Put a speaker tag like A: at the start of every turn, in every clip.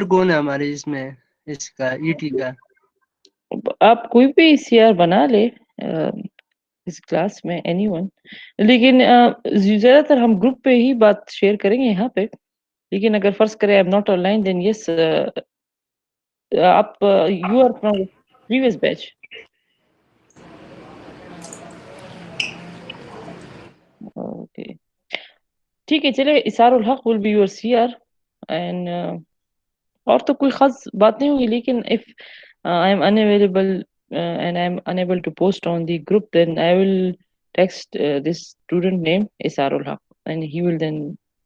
A: Teacher कौन है हमारे इसमें, इसका ईटी का?
B: आप कोई भी सीआर बना ले इस क्लास में, एनीवन। लेकिन ज्यादातर हम ग्रुप पे ही बात शेयर करेंगे यहाँ पे। लेकिन अगर फर्ज करें I am not online, then yes आप you are from previous batch. Okay, ठीक है, चले। Isarul Haq will be your CR and और तो कोई खास बात नहीं होगी। लेकिन if I am unavailable and I am unable to post on the group, then I will text this student name Isarul Haq and he will then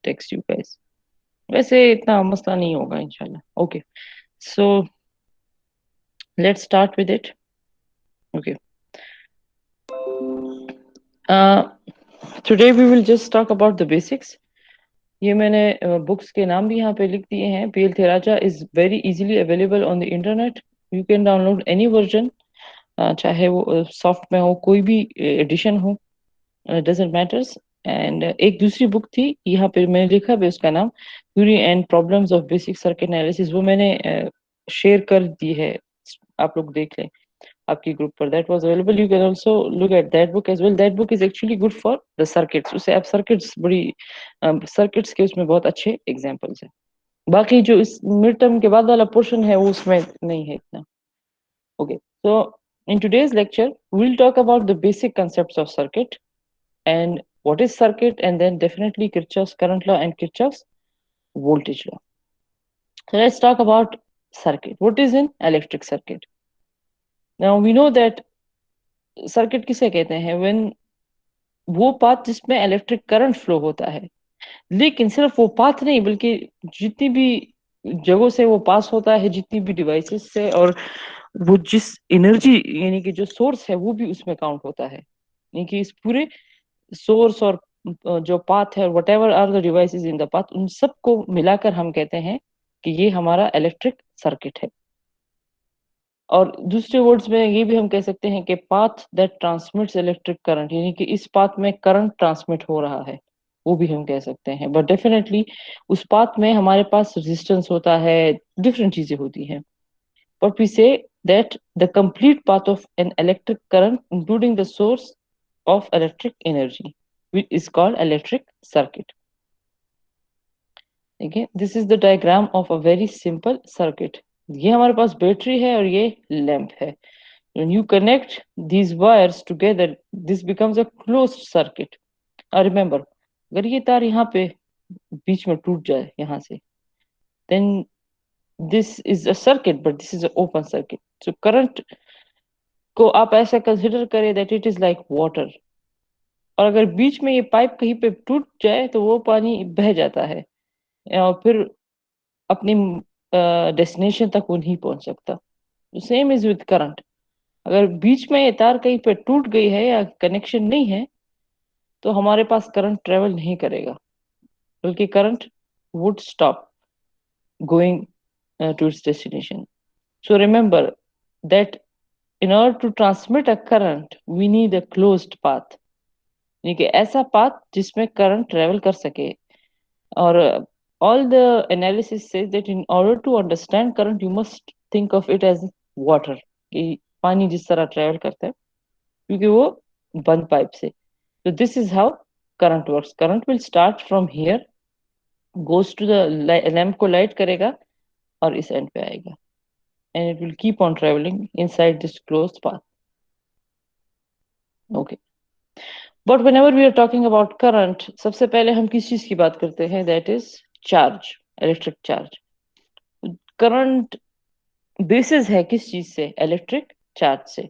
B: text you guys. वैसे इतना मसला नहीं होगा इंशाल्लाह। Okay, so let's start with it. Okay, today we will just talk about the basics. ये मैंने books के नाम भी यहाँ पे लिख दिए हैं। P L Theraja is very easily available on the internet. You can download any version, चाहे वो सॉफ्ट में हो, कोई भी एडिशन हो, डजेंट मैटर्स। एंड एक दूसरी बुक थी यहाँ पे मैंने लिखा भी, उसका नाम theory and problems of basic circuit analysis, वो मैंने शेयर कर दी है। आप लोग देख लें आपकी ग्रुप पर, that was available. You can also look at that book as well. That book is actually good for the circuits. उससे आप सर्किट्स बड़ी सर्किट्स के उसमें बहुत अच्छे एग्जांपल्स हैं। बाकी जो इस मिड टर्म के बाद वाला पोर्शन है वो उसमें नहीं है इतना। Okay, so in today's lecture we'll talk about the basic concepts of circuit and what is circuit, and then definitely Kirchhoff's current law and Kirchhoff's voltage law. So let's talk about circuit. What is an electric circuit? Now we know that circuit किसे कहते हैं? When वो path जिसमें electric current flow होता है। लेकिन सिर्फ वो पाथ नहीं, बल्कि जितनी भी जगहों से वो पास होता है, जितनी भी डिवाइसेस से, और वो जिस एनर्जी यानी कि जो सोर्स है वो भी उसमें काउंट होता है। यानी कि इस पूरे सोर्स और जो पाथ है, whatever are the devices in the path, उन सबको मिलाकर हम कहते हैं कि ये हमारा इलेक्ट्रिक सर्किट है। और दूसरे वर्ड्स में ये भी हम कह सकते हैं कि path that transmits electric current, यानी कि इस पाथ में करंट ट्रांसमिट हो रहा है, वो भी हम कह सकते हैं। बट डेफिनेटली उस पाथ में हमारे पास रेजिस्टेंस होता है, डिफरेंट चीजें होती हैं। But we say that the complete path of an electric current including the source of electric energy, which is called electric circuit. Okay, this is the diagram of a very simple circuit. ये हमारे पास battery है और ये lamp है। When you connect these wires together, this becomes a closed circuit. Remember, अगर ये तार यहाँ पे बीच में टूट जाए यहाँ से, then this is a circuit, but this is an open circuit. So current को आप ऐसा कंसिडर करें that it is like water. और अगर बीच में ये पाइप कहीं पे टूट जाए तो वो पानी बह जाता है और फिर अपनी डेस्टिनेशन तक वो नहीं पहुंच सकता। Same is with current. अगर बीच में ये तार कहीं पे टूट गई है या कनेक्शन नहीं है, तो हमारे पास करंट ट्रेवल नहीं करेगा, बल्कि current would stop going to its destination. So remember that in order to transmit a current we need a closed path, यानी कि ऐसा पाथ जिसमें करंट ट्रेवल कर सके। और all the analysis says that in order to understand current you must think of it as water, कि पानी जिस तरह ट्रेवल करता है, क्योंकि वो बंद पाइप से। so this is how current works. current will start from here, goes to the lamp को लाइट करेगा और इस एंड पे आएगा, and it will keep on traveling inside this closed path. Okay, but whenever we are talking about current, सबसे पहले हम किस चीज की बात करते हैं? that is charge, electric charge. Current basis है किस चीज से? इलेक्ट्रिक चार्ज से।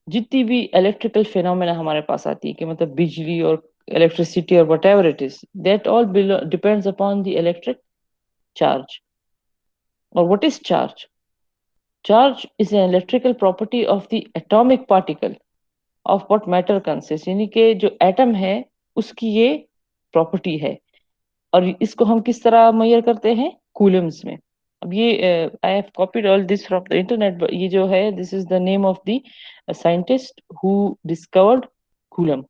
B: जितनी भी इलेक्ट्रिकल फिनोमेना हमारे पास आती है, कि मतलब बिजली और इलेक्ट्रिसिटी और whatever it is, that all depends upon the electric charge. और what is charge? Charge is an electrical property of the atomic particle of what matter consist, यानी कि जो एटम है उसकी ये प्रॉपर्टी है। और इसको हम किस तरह मेजर करते हैं? कूलम्स में। अब ये I have copied all this from the internet, ये जो है this is the name of the scientist who discovered coulomb.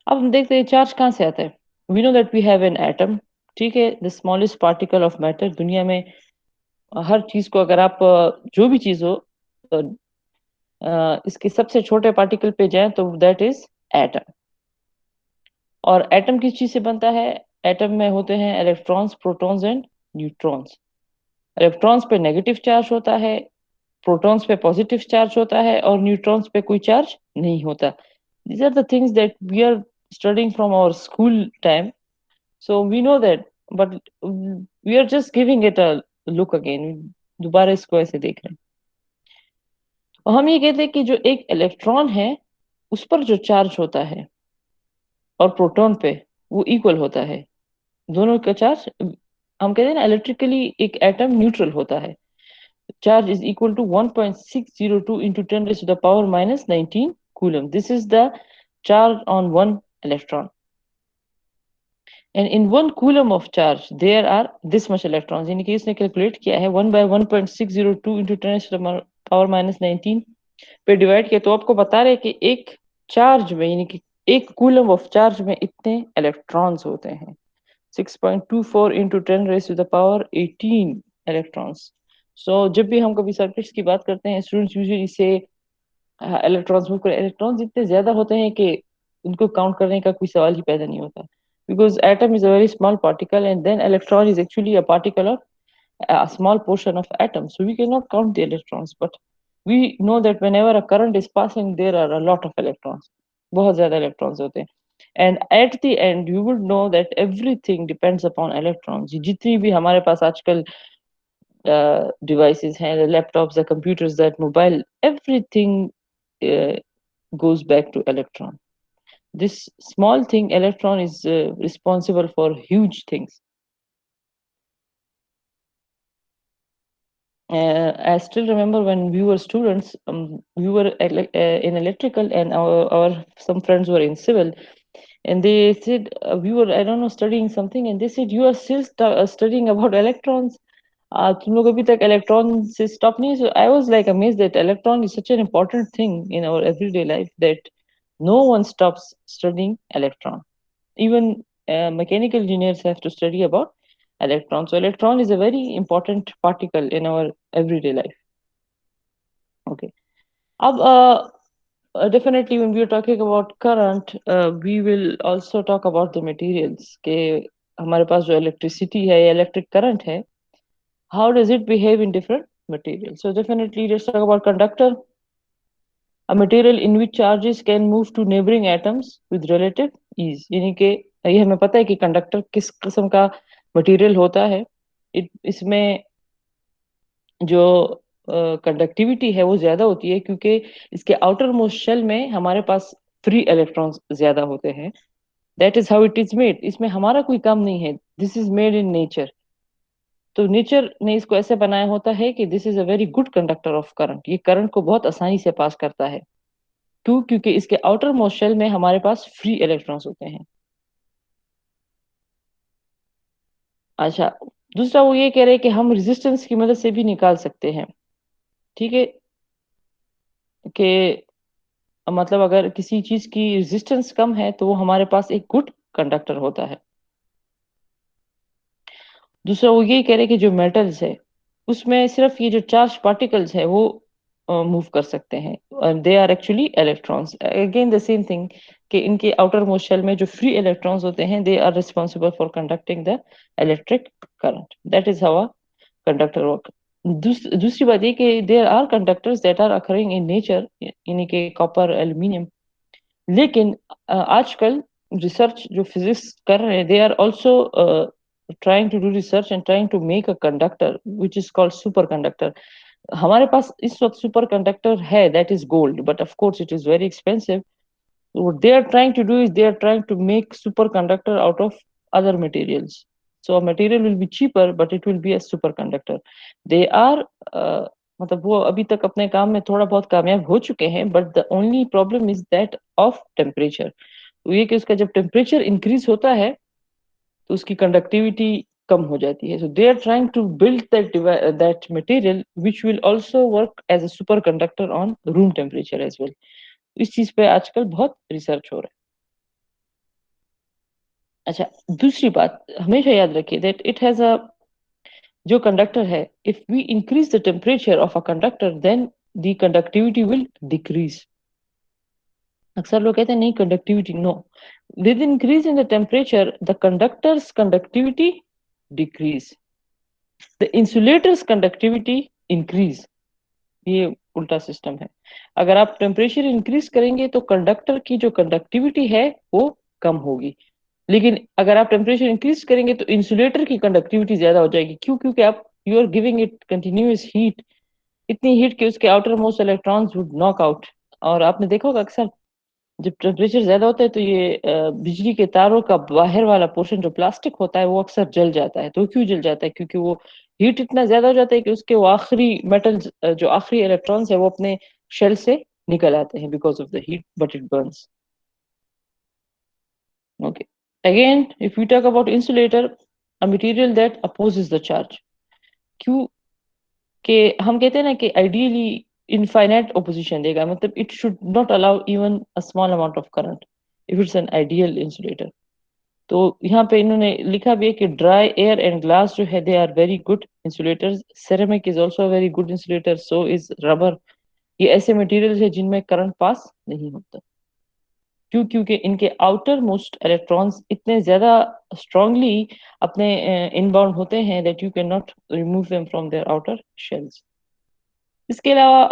B: अब हम देखते हैं चार्ज कहाँ से आता है। We know that we have an atom ठीक है, the smallest particle of matter. दुनिया में हर चीज को अगर आप जो भी चीज हो इसके सबसे छोटे पार्टिकल पे जाए तो दैट इज एटम। और एटम किस चीज से बनता है? एटम में होते हैं electrons, protons and neutrons. Electrons पे नेगेटिव चार्ज होता है, प्रोटॉन्स पे पॉजिटिव चार्ज होता है, और न्यूट्रॉन्स पे कोई चार्ज नहीं होता। These are the things that we are studying from our school time, so we know that, but we are just giving it a look again, दोबारा इसको ऐसे देख रहे हैं। और हम ये कहते हैं कि जो एक इलेक्ट्रॉन है उस पर जो चार्ज होता है और प्रोटॉन पे वो इक्वल होता है, दोनों का चार्ज। हम कहते हैं ना इलेक्ट्रिकली एक एटम न्यूट्रल होता है। Charge is equal to 1.602 into 10 raised to the power minus 19 coulomb. This is the charge on one electron. And in 1 coulomb of charge, there are this much electrons. यानी कि इसने calculate किया है 1 by 1.602 into 10 raised to the power minus 19 पे divide किया, तो आपको बता रहे कि एक चार्ज में, यानी कि एक कूलम ऑफ चार्ज में इतने इलेक्ट्रॉन्स होते हैं। 6.24 into 10 raised to the power 18 electrons. So जब भी हम कभी सर्किट्स की बात करते हैं, स्टूडेंट्स यूजुअली से इलेक्ट्रॉन्स मूव कर, इलेक्ट्रॉन्स इतने ज्यादा होते हैं कि उनको काउंट करने का कोई सवाल ही पैदा नहीं होता, because atom is a very small particle and then electron is actually a particle of a small portion of atom, so we cannot count the electrons, but we know that whenever a current is passing there are a lot of electrons, बहुत ज्यादा electrons होते हैं। and at the end you would know that everything depends upon electrons। जितनी भी हमारे पास आजकल devices हैं, the laptops, the computers, that mobile, everything uh, goes back to electron। This small thing electron is responsible for huge things। I still remember when we were students, we were in electrical, and our some friends were in civil, and they said we were, I don't know, studying something, and they said you are still studying about electrons। तुम लोग अभी तक electron से stop नहीं। So I was like amazed that electron is such an important thing in our everyday life that no one stops studying electron। Even mechanical engineers have to study about electron। So electron is a very important particle in our everyday life। Okay। अब definitely when we are talking about current, we will also talk about the materials के हमारे पास जो electricity है या electric current है, how does it behave in different materials? So definitely let's talk about conductor, a material in which charges can move to neighboring atoms with relative ease। यानी कि ये हमें पता है कि कंडक्टर किस किस्म का मटेरियल होता है। इसमें जो कंडक्टिविटी है वो ज्यादा होती है क्योंकि इसके आउटर मोस्ट शेल में हमारे पास फ्री इलेक्ट्रॉन्स ज्यादा होते हैं। That is how it is made. इसमें हमारा कोई काम नहीं है, this is made in nature. तो नेचर ने इसको ऐसे बनाया होता है कि this is a very good conductor of current, ये करंट को बहुत आसानी से पास करता है। क्यों? क्योंकि इसके आउटर मोस्ट शेल में हमारे पास फ्री इलेक्ट्रॉन्स होते हैं। अच्छा, दूसरा वो ये कह रहे हैं कि हम रेजिस्टेंस की मदद से भी निकाल सकते हैं। ठीक है, कि मतलब अगर किसी चीज की रेजिस्टेंस कम है तो वो हमारे पास एक गुड कंडक्टर होता है। दूसरा वो ये कह रहे हैं कि जो मेटल्स है उसमें सिर्फ ये जो चार्ज पार्टिकल्स है वो मूव कर सकते हैं, they are actually electrons. Again the same thing कि इनके आउटर मोस्ट शेल में जो फ्री इलेक्ट्रॉन्स होते हैं they are responsible for conducting the electric current. That is how a conductor work. दूसरी बात ये कि there are conductors that are occurring in nature, यानी कि कॉपर, एल्यूमिनियम। लेकिन आजकल रिसर्च जो फिजिक्स कर रहे हैं, they are also trying to do research and trying to make a conductor which is called superconductor। हमारे पास इस वक्त सुपर कंडक्टर है that is gold, but of course it is very expensive। What they are trying to do is they are trying to make superconductor out of other materials, so a material will be cheaper but it will be a superconductor। they are मतलब वो अभी तक अपने काम में थोड़ा बहुत कामयाब हो चुके हैं, but the only problem is that of temperature. तो ये कि उसका जब टेम्परेचर इंक्रीज होता है तो उसकी कंडक्टिविटी कम हो जाती है। So they are trying to build that material which will also work as a super conductor on room temperature as well. इस चीज पे आजकल बहुत रिसर्च हो रहा है। अच्छा, दूसरी बात हमेशा याद रखिए दैट इट हैज अ, जो कंडक्टर है, if we increase the temperature of a conductor then the conductivity will decrease. अक्सर लोग कहते हैं नहीं conductivity, no, with increase in the temperature the conductors conductivity decrease, the insulators conductivity increase. ये उल्टा system है। अगर आप टेम्परेचर इंक्रीज करेंगे तो कंडक्टर की जो कंडक्टिविटी है वो कम होगी, लेकिन अगर आप टेम्परेचर इंक्रीज करेंगे तो इंसुलेटर की कंडक्टिविटी ज्यादा हो जाएगी। क्यों? क्योंकि आप you are giving it continuous heat, इतनी हीट कि उसके outermost electrons would knock out. और आपने देखा होगा अक्सर जब टेम्परेचर ज्यादा होता है तो ये बिजली के तारों का बाहर वाला पोर्शन जो प्लास्टिक होता है वो अक्सर जल जाता है। तो क्यों जल जाता है? क्योंकि वो हीट इतना ज्यादा हो जाता है कि उसके वो आखिरी मेटल्स, जो आखिरी इलेक्ट्रॉन्स है वो अपने शेल से निकल आते हैं because of the heat, but it burns. Okay, again if we talk about insulator, a material that opposes the charge. क्यों कि हम कहते हैं ना कि आइडियली इनफाइनाइट ओपोजिशन देगा, मतलब it should not allow even a small amount of current if it's an ideal insulator. तो यहाँ पे इन्होंने लिखा भी है कि ड्राई एयर एंड ग्लास जो है they are very good insulators, ceramic is also very good insulator, so is rubber. ये ऐसे मटेरियल्स है जिनमें करंट पास नहीं होता। क्यों? क्योंकि इनके आउटर मोस्ट इलेक्ट्रॉन्स इतने ज्यादा स्ट्रांगली अपने इनबाउंड होते हैं that you can not remove them from their outer shells. इसके अलावा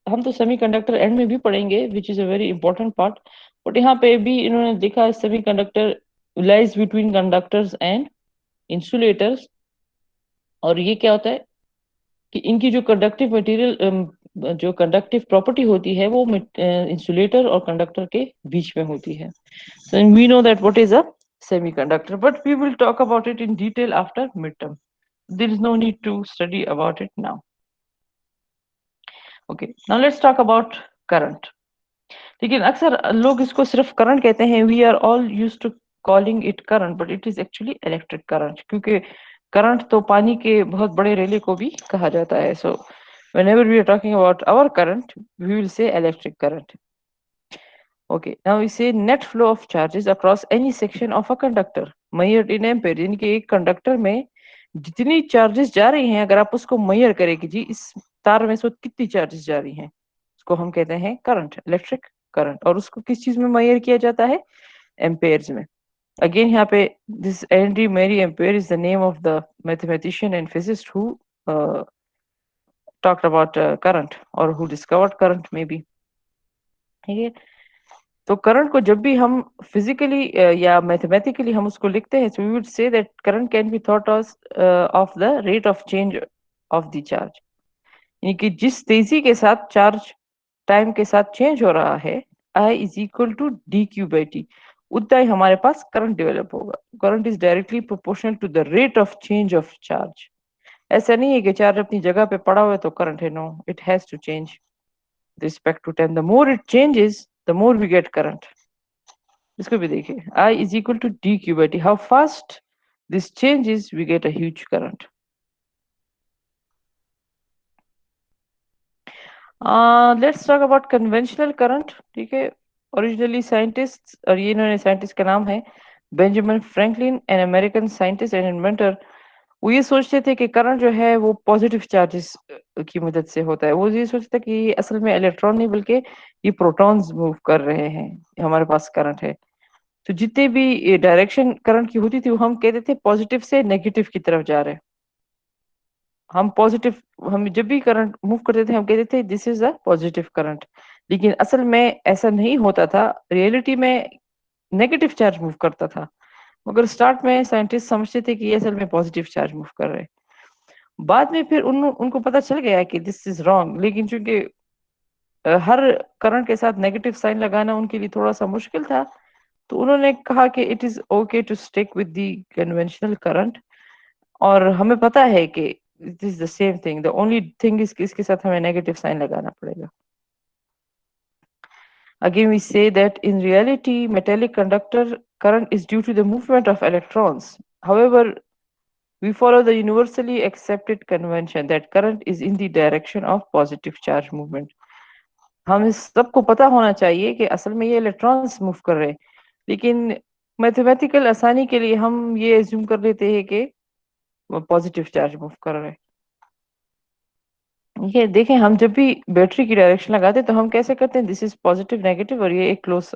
B: हम तो सेमीकंडक्टर एंड में भी पढ़ेंगे which is a very important part, but यहाँ पे भी इन्होंने लिखा है semiconductor lies between conductors and insulators. और ये क्या होता है कि इनकी जो कंडक्टिव मटेरियल, जो कंडक्टिव प्रॉपर्टी होती है वो इंसुलेटर और कंडक्टर के बीच में होती है। so we know that what is a semiconductor, but we will talk about it in detail after midterm. There is no need to study about it now. Okay, now let's talk about current. लेकिन अक्सर लोग इसको सिर्फ current कहते हैं, we are all used to calling it current, but it is actually electric current, क्योंकि current तो पानी के बहुत बड़े रेले को भी कहा जाता है। सो whenever we are talking about our current we will say electric current. Okay, now we say net flow of charges across any section of a conductor measured in ampere, यानी कि एक कंडक्टर में जितनी चार्जेस जा रही हैं अगर आप उसको मेजर करें कि जी इस तार में से कितनी चार्जेस जा रही हैं, उसको हम कहते हैं करंट, इलेक्ट्रिक करंट। और उसको किस चीज में मेजर किया जाता है? एम्पेयर्स में। अगेन यहाँ पे this Andre Marie Ampere is the name of the mathematician and physicist who talked about current or who discovered current maybe. ठीक है, तो करंट को जब भी हम फिजिकली या मैथमेटिकली हम उसको लिखते हैं, so we would say that current can be thought as of the rate of change of the charge, यानी कि जिस तेजी के साथ चार्ज टाइम के साथ चेंज हो रहा है, I is equal to d q by t, उतना ही हमारे पास करंट डेवलप होगा। Current is directly proportional to the rate of change of charge. ऐसा नहीं है कि चार्ज अपनी जगह पे पड़ा हुआ है तो करंट है, no, it has to change respect to time. The more it changes the more we get current. इसको भी देखिए, I is equal to d q by t, how fast this changes we get a huge current. Let's talk about conventional current. ठीक है, originally scientist, और ये इन्होंने scientist का नाम है Benjamin Franklin, an American scientist and inventor. वो ये सोचते थे कि करंट जो है वो पॉजिटिव चार्जेस की मदद से होता है। वो ये सोचते थे कि ये असल में इलेक्ट्रॉन नहीं बल्कि ये प्रोटॉन्स मूव कर रहे हैं, हमारे पास करंट है। तो जितने भी डायरेक्शन करंट की होती थी वो हम कहते थे पॉजिटिव से नेगेटिव की तरफ जा रहे हैं। हम पॉजिटिव, हम जब भी करंट मूव करते थे हम कहते थे this is a positive current, लेकिन असल में ऐसा नहीं होता था। रियलिटी में नेगेटिव चार्ज मूव करता था, मगर स्टार्ट में साइंटिस्ट समझते थे कि ये असल में पॉजिटिव चार्ज मूव कर रहे हैं। बाद में फिर उनको पता चल गया कि दिस इज रॉन्ग, लेकिन चूंकि हर करंट के साथ नेगेटिव साइन लगाना उनके लिए थोड़ा सा मुश्किल था, तो उन्होंने कहा कि it is okay to stick with the conventional current. और हमें पता है कि it is the same thing, the only thing is कि इसके साथ हमें नेगेटिव साइन लगाना पड़ेगा। Again, we say that in reality, metallic conductor current is due to the movement of electrons. However, we follow the universally accepted convention that current is in the direction of positive charge movement. हम इस सबको पता होना चाहिए कि असल में ये इलेक्ट्रॉन्स मूव कर रहे हैं, लेकिन मैथमेटिकल आसानी के लिए हम ये एज्यूम कर लेते हैं कि पॉजिटिव चार्ज मूव कर रहा है। ये देखें, हम जब भी बैटरी की डायरेक्शन लगाते हैं तो हम कैसे करते हैं, दिस इज पॉजिटिव नेगेटिव, और ये एक क्लोज,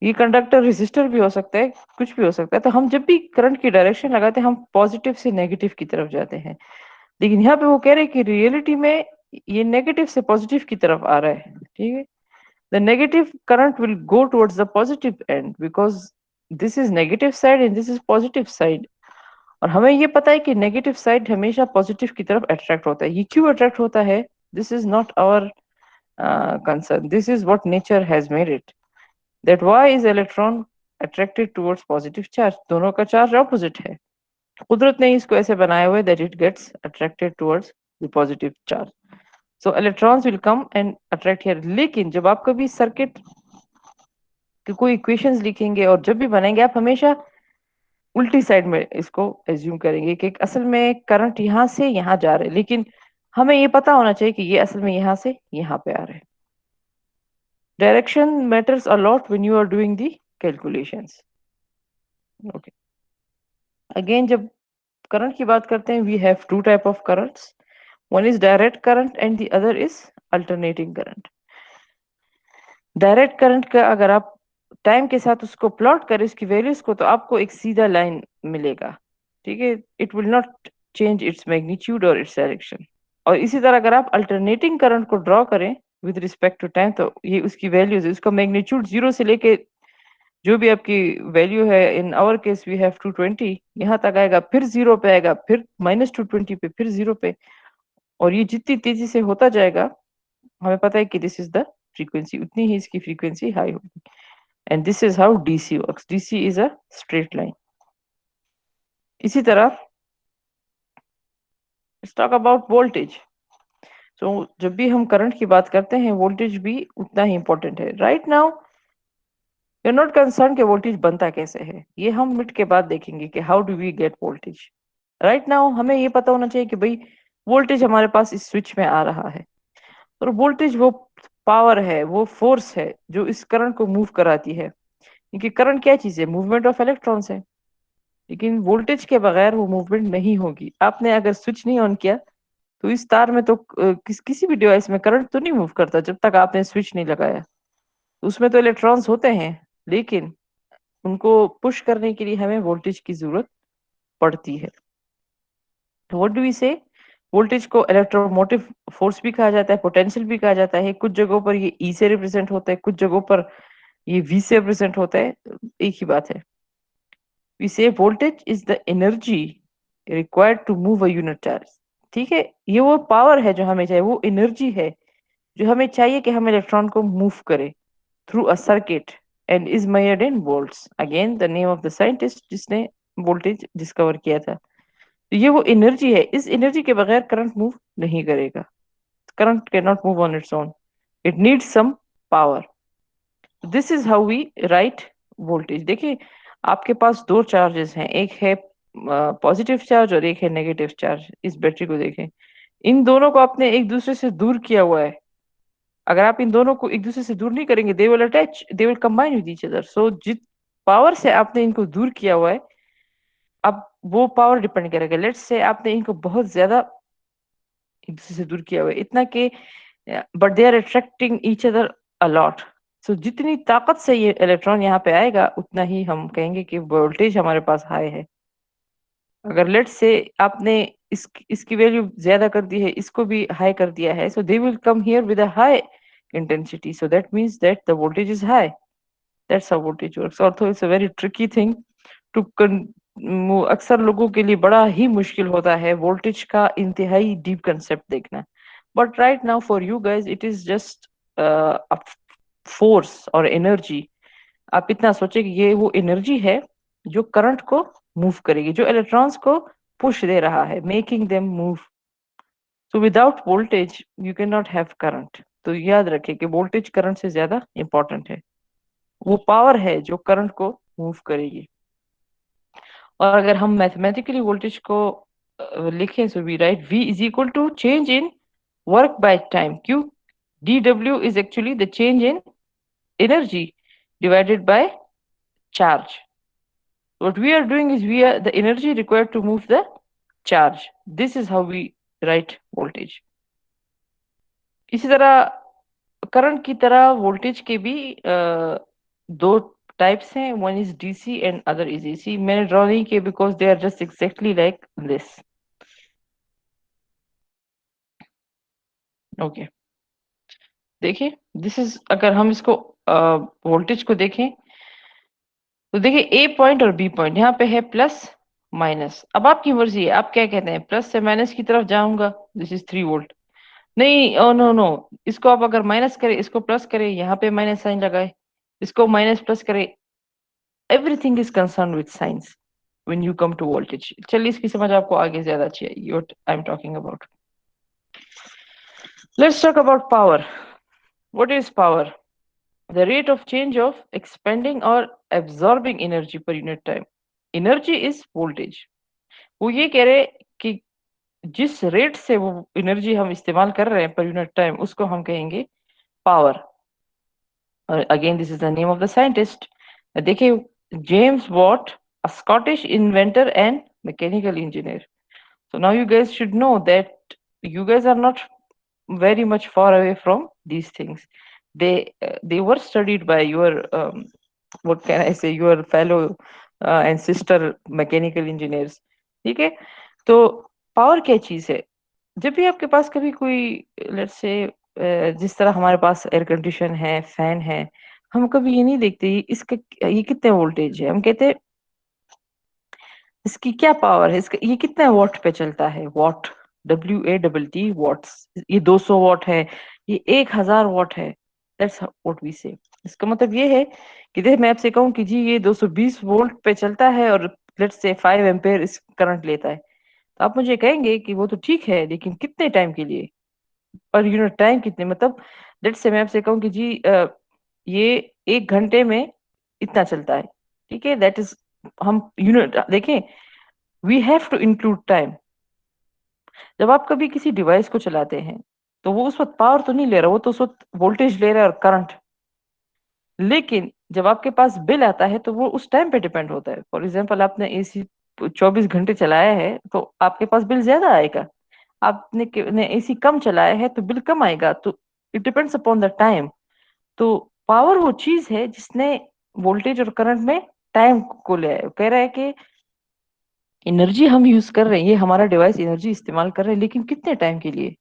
B: ये कंडक्टर रेजिस्टर भी हो सकता है, कुछ भी हो सकता है। तो हम जब भी करंट की डायरेक्शन लगाते हैं हम पॉजिटिव से नेगेटिव की तरफ जाते हैं। लेकिन यहाँ पे वो कह रहे हैं कि रियलिटी में ये नेगेटिव से पॉजिटिव की तरफ आ रहा है। ठीक है, the negative current will go towards the positive and because this is negative side and this is positive side. और हमें ये पता है कि नेगेटिव साइड हमेशा पॉजिटिव की तरफ अट्रैक्ट होता है। ये क्यों अट्रैक्ट होता है, this is not our concern, this is what nature has made it, that why is electron attracted towards positive charge, दोनों का चार्ज ऑपोजिट है। कुदरत ने इसको ऐसे बनाया हुआ है that it gets attracted towards the positive charge, so electrons will come and attract here। लेकिन जब आप कभी सर्किट की कोई इक्वेशंस लिखेंगे और जब भी बनाएंगे आप हमेशा उल्टी साइड में इसको एज्यूम करेंगे कि असल में करंट यहाँ से यहाँ जा रहे हैं, लेकिन हमें ये पता होना चाहिए कि ये असल में यहाँ से यहाँ पे आ रहे हैं। Direction matters a lot when you are doing the calculations. Okay, again जब करंट की बात करते हैं, we have two type of currents, one is direct current and the other is alternating current. Direct current का अगर आप time के साथ उसको प्लॉट करें इसकी वैल्यूज को, तो आपको एक सीधा लाइन मिलेगा। ठीक है, it will not change its magnitude और इट्स डायरेक्शन। और इसी तरह अगर आप अल्टरनेटिंग करंट को ड्रॉ करें विद रिस्पेक्ट टू टाइम, तो ये उसकी वैल्यूज, उसका मैग्नीट्यूड जीरो से लेके जो भी आपकी वैल्यू है, in our case we have 220, यहाँ तक आएगा, फिर जीरो पे आएगा, फिर -220 पे, फिर जीरो पे, और ये जितनी तेजी से होता जाएगा हमें पता है कि दिस इज द फ्रीक्वेंसी, उतनी ही इसकी फ्रीक्वेंसी हाई होगी। And this is how DC works, DC is a straight line. इसी तरह लेट्स टॉक अबाउट वोल्टेज। तो जब भी हम करंट की बात करते हैं वोल्टेज भी उतना ही इंपॉर्टेंट है। Right now you are not concern कि वोल्टेज बनता कैसे है, ये हम मिनट के बाद देखेंगे कि how do we get voltage. Right now हमें ये पता होना चाहिए कि भाई वोल्टेज हमारे पास इस स्विच में आ रहा है, और वोल्टेज वो पावर है, वो फोर्स है जो इस करंट को मूव कराती है। क्योंकि करंट क्या चीज है, मूवमेंट ऑफ इलेक्ट्रॉन्स है। लेकिन वोल्टेज के बगैर वो मूवमेंट नहीं होगी। आपने अगर स्विच नहीं ऑन किया तो इस तार में तो किसी भी डिवाइस में करंट तो नहीं मूव करता जब तक आपने स्विच नहीं लगाया। उसमें तो इलेक्ट्रॉन्स होते हैं, लेकिन उनको पुश करने के लिए हमें वोल्टेज की जरूरत पड़ती है। तो what do we say, voltage को इलेक्ट्रोमोटिव फोर्स भी कहा जाता है, पोटेंशियल भी कहा जाता है। कुछ जगहों पर ये ई से रिप्रेजेंट होता है, कुछ जगहों पर ये वी से रिप्रेजेंट होता है, एक ही बात है। We say voltage is the energy required to move a unit charge. ठीक है, ये वो पावर है जो हमें चाहिए, वो एनर्जी है जो हमें चाहिए कि हम इलेक्ट्रॉन को मूव करें through a circuit, and is measured in volts, again the name of the scientist जिसने वोल्टेज डिस्कवर किया था। तो ये वो एनर्जी है, इस एनर्जी के बगैर करंट मूव नहीं करेगा। Current can not move on its own, it needs some power. This is how we write voltage. देखिए, आपके पास दो चार्जेस हैं, एक है पॉजिटिव चार्ज और एक है नेगेटिव चार्ज। इस बैटरी को देखें, इन दोनों को आपने एक दूसरे से दूर किया हुआ है। अगर आप इन दोनों को एक दूसरे से दूर नहीं करेंगे, they will attach, they will combine with each other. So जित पावर से आपने इनको दूर किया हुआ है, अब वो पावर डिपेंड करेगा। लेट्स से आपने इनको बहुत ज्यादा एक दूसरे से दूर किया हुआ है, इतना कि but they are attracting each other a lot. So जितनी ताकत से ये इलेक्ट्रॉन यहाँ पे आएगा उतना ही हम कहेंगे कि वोल्टेज हमारे पास हाई है। अगर लेट्स से आपने इसकी वैल्यू ज्यादा कर दी है, इसको भी हाई कर दिया है, so they will come here with a high intensity, so that means that the voltage is high। that's how voltage works। although it's a very tricky thing to अक्सर लोगों के लिए बड़ा ही मुश्किल होता है वोल्टेज का इंतहाई डीप कंसेप्ट देखना। But right now for you guys it is just force और एनर्जी। आप इतना सोचे कि ये वो एनर्जी है जो करंट को मूव करेगी, जो इलेक्ट्रॉन्स को पुश दे रहा है, making them move. So without voltage you can not have current. तो याद रखें कि वोल्टेज करंट से ज्यादा इंपॉर्टेंट है, वो पावर है जो करंट को मूव करेगी। और अगर हम मैथमेटिकली वोल्टेज को लिखें, so we write V is equal to change in work by time. क्यों, dw is actually the change in energy divided by charge. What we are doing is we are the energy required to move the charge. This is how we write voltage. इसी तरह current की तरह voltage के भी दो types हैं. One is DC and other is AC. मैंने draw नहीं किए because they are just exactly like this. Okay, देखिए दिस इज, अगर हम इसको वोल्टेज को देखें तो देखिए ए पॉइंट और बी पॉइंट यहाँ पे है प्लस माइनस. अब आपकी मर्जी है, आप क्या कहते हैं, प्लस से माइनस की तरफ जाऊंगा, दिस इज 3 वोल्ट. नहीं, ओ नो नो, इसको आप अगर माइनस करें, इसको प्लस करें, यहाँ पे माइनस साइन लगाए, इसको माइनस प्लस करें, everything is concern with science when you come to voltage. चलिए इसकी समझ आपको आगे ज्यादा अच्छी आएगी. What I am talking about. Let's talk about power. What is power? The rate of change of expanding or absorbing energy per unit time. Energy is voltage. वो ये कह रहे कि जिस रेट से वो एनर्जी हम इस्तेमाल कर रहे हैं पर यूनिट टाइम, उसको हम कहेंगे पावर. और again this is the name of the scientist. देखिए, James Watt, a Scottish inventor and mechanical engineer. So now you guys should know that you guys are not very much far away from these things. They were studied by your what can I say, your fellow and sister mechanical engineers. ठीक है. तो power क्या चीज है? जब भी आपके पास कभी कोई, लेट्स से, जिस तरह हमारे पास एयर कंडीशन है, फैन है, हम कभी ये नहीं देखते इसका ये कितने वोल्टेज है. हम कहते हैं इसकी क्या पावर है, इसका ये कितने वॉट पे चलता है. Watt, WATT watts. ये 200 वॉट है, ये 1000 वॉट है. दैट्स व्हाट वी से. इसका मतलब ये है कि देखिए, मैं आपसे कहूँ कि जी ये 220 वोल्ट पे चलता है और लेट्स से 5 एम्पेयर इस करंट लेता है, तो आप मुझे कहेंगे कि वो तो ठीक है, लेकिन कितने टाइम के लिए, पर यूनिट टाइम कितने, मतलब लेट्स से मैं आपसे कहूँ कि जी ये 1 घंटे में इतना चलता है. ठीक है, दैट इज, हम यूनिट देखें, we have to include time. जब आप कभी किसी डिवाइस को चलाते हैं तो वो उस वक्त पावर तो नहीं ले रहा, वो तो उस वक्त वोल्टेज ले रहा है और करंट. लेकिन जब आपके पास बिल आता है तो वो उस टाइम पे डिपेंड होता है. फॉर एग्जाम्पल, आपने एसी 24 घंटे चलाया है तो आपके पास बिल ज्यादा आएगा. आपने एसी कम चलाया है तो बिल कम आएगा. तो it depends upon the time. तो पावर वो चीज है जिसने वोल्टेज और करंट में टाइम को ले आया. कह रहा है कि एनर्जी हम यूज कर रहे हैं, ये हमारा डिवाइस एनर्जी इस्तेमाल कर रहे हैं, लेकिन कितने टाइम के लिए.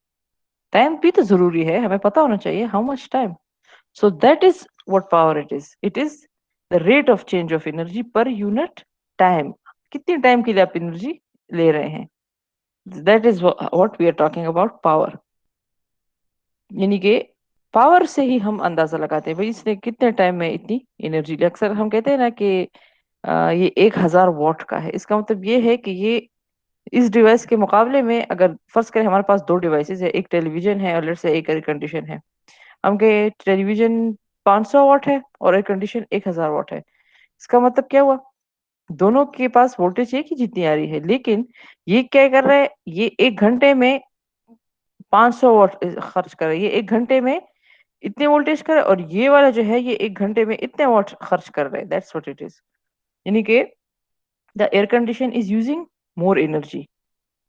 B: टाइम भी तो जरूरी है, हमें पता होना चाहिए how much time. So that is what power it is. It is the rate of change of energy per unit time. कितने टाइम के लिए आप एनर्जी ले रहे हैं, that is what we are talking about power. यानी कि power से ही हम अंदाजा लगाते हैं भाई इसने कितने टाइम में इतनी एनर्जी ली. अक्सर हम कहते हैं ना कि ये 1000 वॉट का है. इसका मतलब ये है कि ये इस डिवाइस के मुकाबले में, अगर फर्ज करें हमारे पास दो डिवाइसेस है, एक टेलीविजन है और लेट्स से एक एयर कंडीशन है. हम कहे टेलीविजन 500 वॉट है और एयर कंडीशन 1000 वॉट है. इसका मतलब क्या हुआ, दोनों के पास वोल्टेज एक ही जितनी आ रही है, लेकिन ये क्या कर रहा है, ये 1 घंटे में 500 वॉट खर्च कर रहा है, ये 1 घंटे में इतने वोल्टेज कर, और ये वाला जो है ये 1 घंटे में इतने वॉट खर्च कर रहे हैं. That's what it is. यानी कि the air condition is using more energy.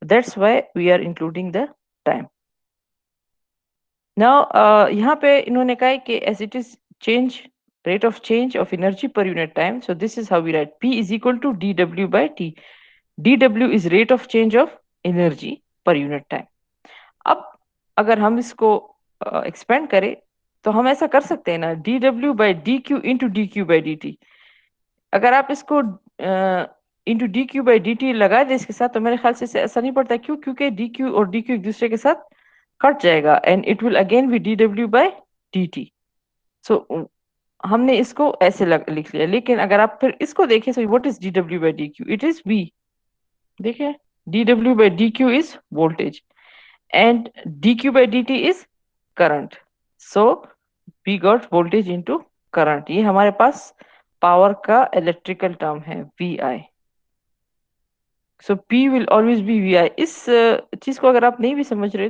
B: That's why we are including the time. Now यहाँ पे इन्होंने कहा है कि as it is change, rate of change of energy per unit time, so this is how we write P is equal to dW by T. dW is rate of change of energy per unit time. अब अगर हम इसको expand करें तो हम ऐसा कर सकते हैं ना, dW by dQ into dQ by dt. अगर आप इसको इंटू dQ by dt लगा दें इसके साथ, तो मेरे ख्याल से इससे ऐसा नहीं पड़ता. क्यों? क्योंकि dQ और dQ एक दूसरे के साथ कट जाएगा and it will again be dW by dt. So हमने इसको ऐसे लिख लिया. लेकिन अगर आप फिर इसको देखें, सो what is dW by dQ? It is V. देखिए, dW by dQ is voltage and dQ by dt is current. So we got voltage into current. ये हमारे पास पावर का इलेक्ट्रिकल टर्म है VI. So P will always be VI. इस चीज को अगर आप नहीं भी समझ रहे,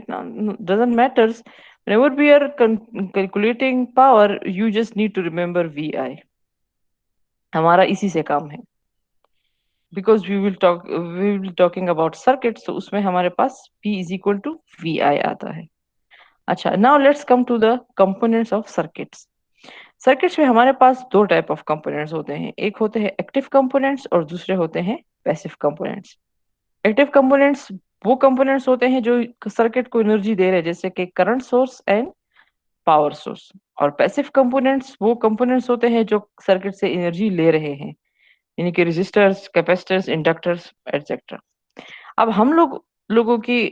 B: doesn't matters. Whenever we are calculating power, you just need to remember VI. हमारा इसी से काम है. Because we will talking about circuit, तो उसमें हमारे पास P is equal to VI आता है। अच्छा, now let's come to the components of circuits. Circuits में हमारे पास दो टाइप ऑफ कंपोनेंट्स होते हैं, एक होते हैं एक्टिव कंपोनेंट्स और दूसरे होते हैं पैसिव कंपोनेंट्स। एक्टिव कंपोनेंट्स वो कंपोनेंट्स होते हैं जो सर्किट को एनर्जी दे रहे हैं, जैसे कि current source and power source. और पैसिव कंपोनेंट्स वो कंपोनेंट्स होते हैं जो सर्किट से एनर्जी ले रहे हैं, यानी कि रेजिस्टर्स, कैपेसिटर्स, इंडक्टर्स एटसेट्रा। अब हम लोगों की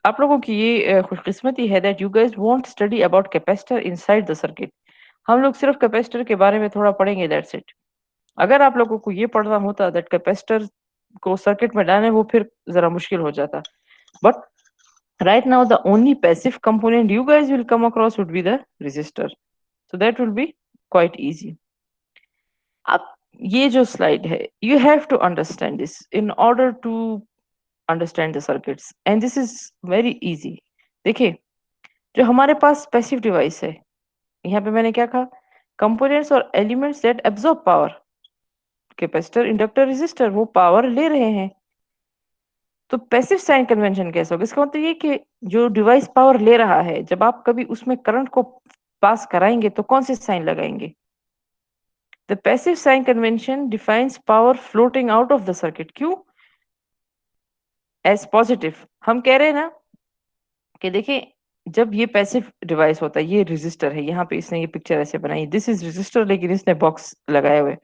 B: आप लोगों की ये खुशकिस्मती है that you guys won't study about capacitor inside the circuit. हम लोग सिर्फ कैपेसिटर के बारे में थोड़ा पढ़ेंगे, दैट्स इट। अगर आप लोगों को ये पढ़ना होता दैट कैपेसिटर को सर्किट में डालने, वो फिर जरा मुश्किल हो जाता। But right now the only passive component you guys will come across would be the resistor, so that will be quite easy. अब ये जो स्लाइड है, you have to understand this in order to understand the circuits, and this is very easy. देखिए, जो हमारे पास passive device है, यहाँ पे मैंने क्या कहा, कंपोनेंट्स और elements that absorb power. Capacitor, inductor, resistor वो पावर ले रहे हैं। तो पैसिव साइन कन्वेंशन कैसे होगा? इसका मतलब ये कि जो डिवाइस पावर ले रहा है, जब आप कभी उसमें करंट को पास कराएंगे तो कौन से साइन लगाएंगे? The passive sign convention defines power floating out of the circuit. क्यों? As positive. हम कह रहे हैं ना कि देखिए, जब ये पैसिव डिवाइस होता है, ये रेजिस्टर है, यहाँ पे इसने ये पिक्चर ऐसे बनाई, दिस इज रेजिस्टर, लेकिन इसने बॉक्स लगाए हुए।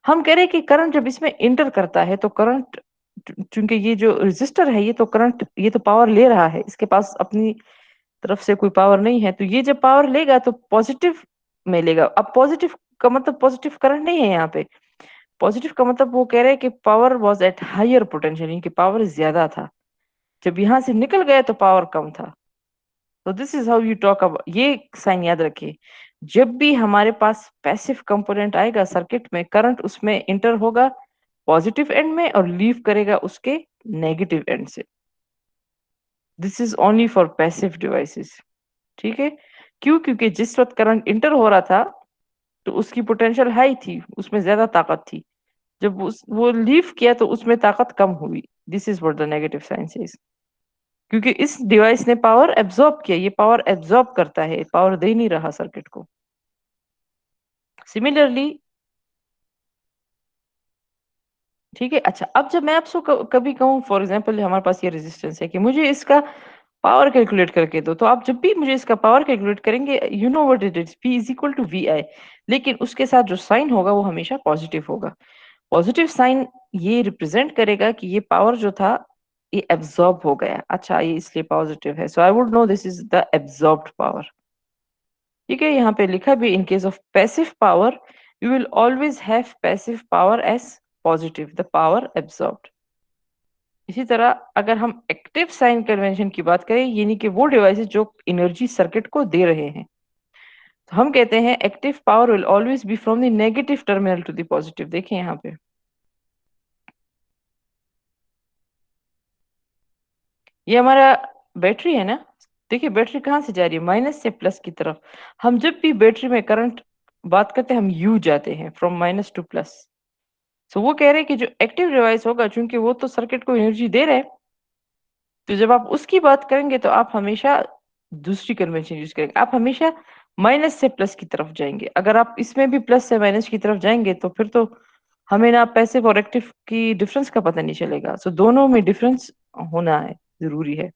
B: हम कह रहे हैं कि करंट जब इसमें इंटर करता है तो करंट, चूंकि ये जो रेजिस्टर है, ये तो करंट, ये तो पावर ले रहा है, इसके पास अपनी तरफ से कोई पावर नहीं है, तो ये जब पावर लेगा तो पॉजिटिव में लेगा। अब पॉजिटिव का मतलब पॉजिटिव करंट नहीं है यहाँ पे। पॉजिटिव का मतलब वो कह रहे हैं कि power was at higher potential, इनकी पावर ज्यादा था, जब यहाँ से निकल गया तो पावर कम था। तो this is how you talk about, ये साइन याद रखिए। जब भी हमारे पास पैसिव कंपोनेंट आएगा सर्किट में, करंट उसमें इंटर होगा पॉजिटिव एंड में और लीव करेगा उसके नेगेटिव एंड से। This is only for passive devices, ठीक है? क्यों? क्योंकि जिस वक्त करंट इंटर हो रहा था तो उसकी पोटेंशियल हाई थी, उसमें ज्यादा ताकत थी। जब वो लीव किया तो उसमें ताकत कम हुई। This is what the negative sign says. क्योंकि इस डिवाइस ने पावर एब्जॉर्ब किया, ये पावर एब्जॉर्ब करता है, पावर दे नहीं रहा सर्किट को। सिमिलरली, ठीक है। अच्छा, अब जब मैं आपसे कभी कहूँ, फॉर एग्जांपल हमारे पास ये रेजिस्टेंस है कि मुझे इसका पावर कैलकुलेट करके दो, तो आप जब भी मुझे इसका पावर कैलकुलेट करेंगे, you know what it is, P is equal to VI। लेकिन उसके साथ जो साइन होगा वो हमेशा पॉजिटिव होगा। पॉजिटिव साइन ये रिप्रेजेंट करेगा कि ये पावर जो था ये एब्जॉर्ब हो गया। अच्छा, ये इसलिए पॉजिटिव है, so I would know this is the absorbed power. ठीक है, यहाँ पे लिखा भी, in case of passive power you will always have passive power as positive, the power absorbed. इसी तरह अगर हम एक्टिव साइन कन्वेंशन की बात करें, यानी कि वो डिवाइसेस जो एनर्जी सर्किट को दे रहे हैं, तो हम कहते हैं active power will always be from the negative terminal to the positive. देखिए यहाँ पे, ये हमारा बैटरी है ना। देखिए बैटरी कहाँ से जा रही है? माइनस से प्लस की तरफ। हम जब भी बैटरी में करंट बात करते हैं, हम यू जाते हैं, फ्रॉम माइनस टू प्लस। सो वो कह रहे हैं कि जो एक्टिव डिवाइस होगा, चूंकि वो तो सर्किट को एनर्जी दे रहे हैं, तो जब आप उसकी बात करेंगे तो आप हमेशा दूसरी कन्वेंशन यूज करेंगे, आप हमेशा माइनस से प्लस की तरफ जाएंगे। अगर आप इसमें भी प्लस से माइनस की तरफ जाएंगे तो फिर तो हमें ना पैसिव और एक्टिव की डिफरेंस का पता नहीं चलेगा। सो दोनों में डिफरेंस होना है, जरूरी है।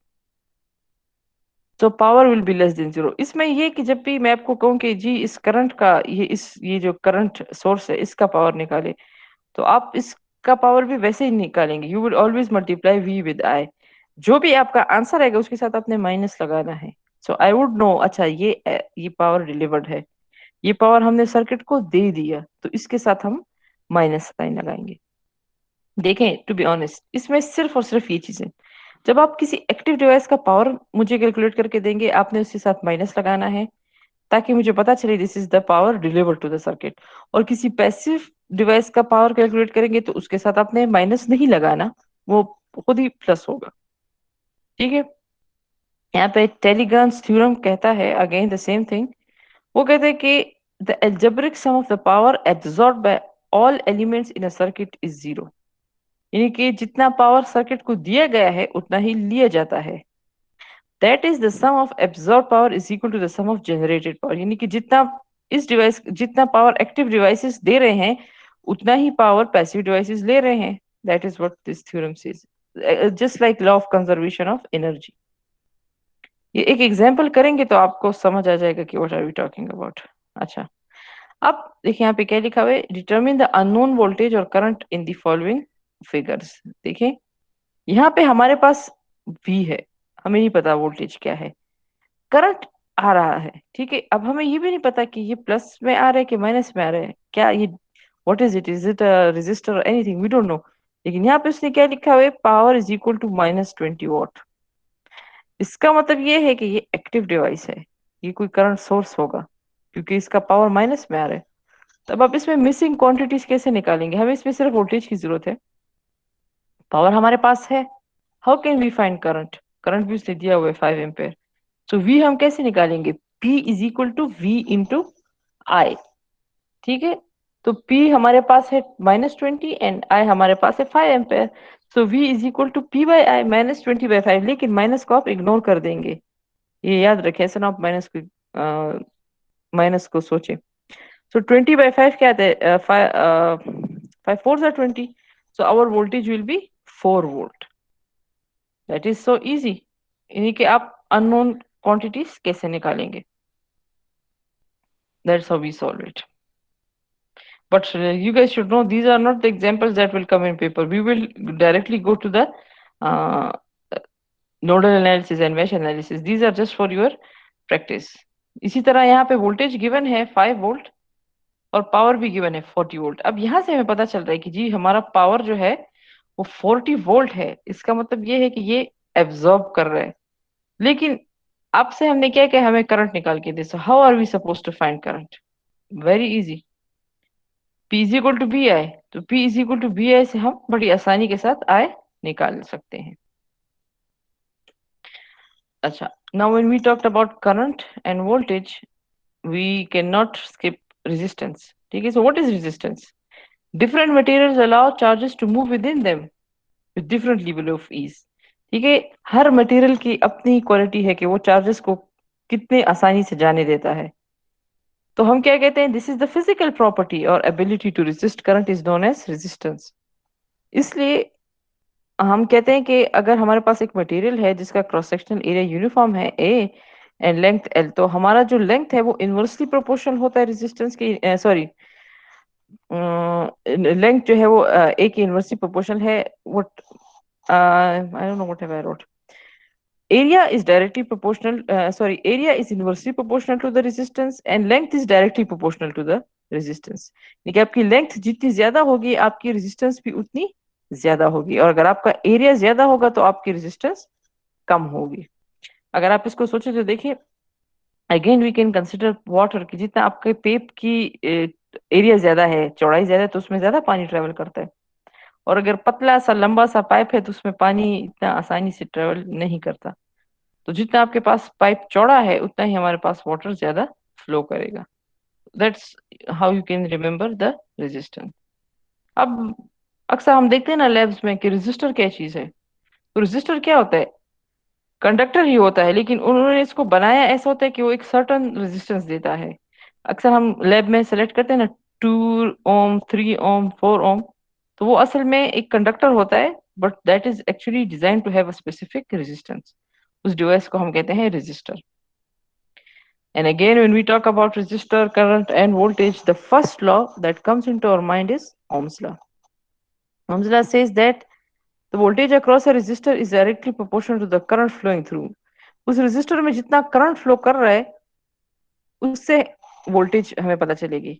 B: तो power will be less than zero. इसमें ये कि जब भी मैं आपको कहूँ कि जी इस करंट का, ये जो करंट सोर्स है इसका पावर निकाले, तो आप इसका पावर भी वैसे ही निकालेंगे। You will always multiply V with I। जो भी आपका आंसर आएगा उसके साथ आपने माइनस लगाना है। सो आई वुड नो, अच्छा ये पावर डिलीवर्ड है, ये पावर हमने सर्किट को दे दिया, तो इसके साथ हम माइनस साइन लगाएंगे। देखें, टू बी ऑनेस्ट, इसमें सिर्फ और सिर्फ ये चीजें, जब आप किसी एक्टिव डिवाइस का पावर मुझे कैलकुलेट करके देंगे, आपने उसके साथ माइनस लगाना है ताकि मुझे पता चले this is the power deliver to the circuit. और किसी पैसिव डिवाइस का पावर कैलकुलेट करेंगे तो उसके साथ आपने माइनस नहीं लगाना, वो खुद ही प्लस होगा। ठीक है, यहाँ पे टेलीग्राम्स थ्योरम कहता है अगेन द सेम थिंग। वो कहते हैं कि the algebraic sum of the power absorbed by all elements in a circuit is zero। यानी कि जितना पावर सर्किट को दिया गया है उतना ही लिया जाता है। That is the sum of absorb power is equal to the sum of generated power, यानी कि जितना पावर एक्टिव डिवाइसेस दे रहे हैं उतना ही पावर पैसिव डिवाइसेस ले रहे हैं। That is what this theorem says, just like law of conservation of energy. ये एक एग्जांपल करेंगे तो आपको समझ आ जाएगा कि what are we talking about. अच्छा, अब देखिए यहाँ पे क्या लिखा हुआ है, डिटरमिन द अननोन वोल्टेज और current in the following figures. देखिए यहाँ पे हमारे पास V है, हमें नहीं पता वोल्टेज क्या है, करंट आ रहा है, ठीक है। अब हमें ये भी नहीं पता कि ये प्लस में आ रहा है कि माइनस में आ रहा है, क्या ये what is it a resistor anything, we don't know. लेकिन यहाँ पे उसने क्या लिखा हुआ है, power is equal to -20 watt. इसका मतलब ये है कि ये एक्टिव डिवाइस है, ये कोई करंट सोर्स होगा क्योंकि इसका पावर माइनस में आ रहा है। तब आप इसमें मिसिंग क्वांटिटीज कैसे निकालेंगे, हमें इसमें सिर्फ वोल्टेज की जरूरत है, पावर हमारे पास है। How can we find current, current भी उसने दिया हुआ है 5 एम्पेयर। तो V हम कैसे निकालेंगे, P is equal to V into I, ठीक है। तो P हमारे पास है -20 एंड I हमारे पास है 5 ampere. So V is equal to P by I, -20/5। लेकिन माइनस को आप इग्नोर कर देंगे, ये याद रखें, ऐसा ना आप माइनस को सोचें। सो 20/5 क्या आता है, 5 4 20, so our voltage will be 4 volt. That is so easy, यानी कि आप अननोन क्वांटिटीज कैसे निकालेंगे, that's how we solve it. But you guys should know these are not the examples that will come in paper. We will directly go to the uh, nodal analysis and mesh analysis. These are just for your practice. इसी तरह यहाँ पे voltage given है 5 volt और power भी given है 40 volt. अब यहाँ से हमें पता चल रहा है कि जी हमारा पावर जो है वो 40 वोल्ट है, इसका मतलब ये है कि ये एब्जॉर्ब कर रहा है। लेकिन आपसे हमने क्या किया, हमें करंट निकाल के दे, so how are we suppose to find current, very easy. P is equal to V I, तो P is equal to V I से हम बड़ी आसानी के साथ I निकाल सकते हैं। अच्छा, now when we talked about current and voltage we can not skip resistance, ठीक है। So what is resistance, different materials allow charges to move within them with different level of ease, ठीक है। हर material की अपनी quality है कि वो charges को कितने आसानी से जाने देता है। तो हम क्या कहते हैं, this is the physical property और ability to resist current is known as resistance. इसलिए हम कहते हैं कि अगर हमारे पास एक मटेरियल है जिसका क्रॉस सेक्शनल एरिया यूनिफॉर्म है ए एंड लेंथ एल, तो हमारा जो लेंथ है वो इनवर्सली प्रोपोर्शनल होता है रेजिस्टेंस की, सॉरी, लेंथ जो है वो ए की इनवर्सली प्रोपोर्शनल है। What I don't know what have I wrote, area is directly proportional, sorry, area is inversely proportional to the resistance and length is directly proportional to the resistance। यानी कि आपकी length जितनी ज्यादा होगी आपकी resistance भी उतनी ज्यादा होगी, और अगर आपका एरिया ज्यादा होगा तो आपकी रेजिस्टेंस कम होगी। अगर आप इसको सोचे तो देखिए, again we can consider water की, जितना आपके पेप की एरिया ज्यादा है, चौड़ाई ज्यादा है, तो उसमें ज्यादा पानी ट्रेवल करता है। और अगर पतला सा लंबा सा पाइप है तो उसमें पानी इतना आसानी से ट्रेवल नहीं करता। तो जितना आपके पास पाइप चौड़ा है उतना ही हमारे पास वाटर ज्यादा फ्लो करेगा। That's how you can remember the resistance. अब अक्सर हम देखते हैं ना लैब्स में कि रेजिस्टर क्या चीज है, तो रेजिस्टर क्या होता है, कंडक्टर ही होता है, लेकिन उन्होंने इसको बनाया ऐसा होता है कि वो एक सर्टन रेजिस्टेंस देता है। अक्सर हम लैब में सेलेक्ट करते हैं ना 2 ओम, 3 ओम, 4 ओम, तो वो असल में एक कंडक्टर होता है, but that is actually design to have a specific resistance. उस डिवाइस को हम कहते हैं resistor. And again, when we talk about resistor, current, and voltage, the first law that comes into our mind is Ohm's law. Ohm's law says that the voltage across a resistor is directly proportional to the current flowing through. उस resistor में जितना current flow कर रहा है उससे voltage हमें पता चलेगी।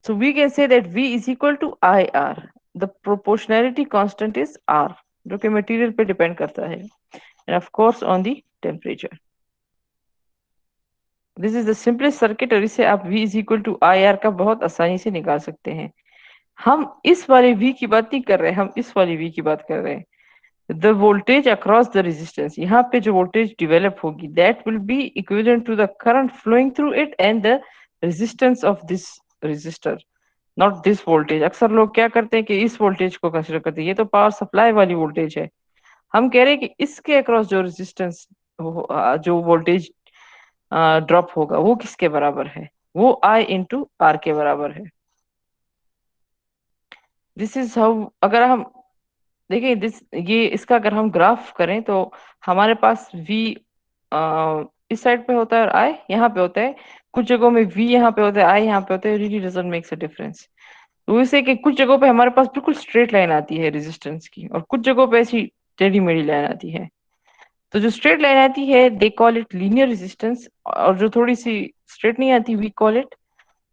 B: So we can say that V is equal to IR. The proportionality constant is R, जो कि material पे depend करता है, and of course on the temperature. This is the simplest circuit, और इसे आप V is equal to I R का बहुत आसानी से निकाल सकते हैं। हम इस वाले V की बात नहीं कर रहे हैं, हम इस वाली V की बात कर रहे हैं। The voltage across the resistance, यहाँ पे जो वोल्टेज डिवेलप होगी that will be equivalent to the current flowing through it and the resistance of this resistor. Not this voltage. अक्सर लोग क्या करते हैं कि इस वोल्टेज को कंसिडर करते हैं, ये तो पावर सप्लाई वाली वोल्टेज है। हम कह रहे हैं कि इसके अक्रॉस जो रेजिस्टेंस, जो वोल्टेज ड्रॉप होगा वो किसके बराबर है, वो आई इंटू आर के बराबर है। दिस इज हाउ, अगर हम देखिए दिस, ये इसका अगर हम ग्राफ करें तो हमारे पास V इस साइड पे होता है और I यहाँ पे होता है। कुछ जगहों में V यहाँ पे होता है, I यहाँ पे होता है, really doesn't makes a difference. तो इसे कि कुछ जगहों पे हमारे पास बिल्कुल स्ट्रेट लाइन आती है रेजिस्टेंस की, और कुछ जगहों पे ऐसी टेढ़ी मेढ़ी लाइन आती है। तो जो स्ट्रेट लाइन आती है they call it linear resistance, और जो थोड़ी सी स्ट्रेट नहीं आती we call it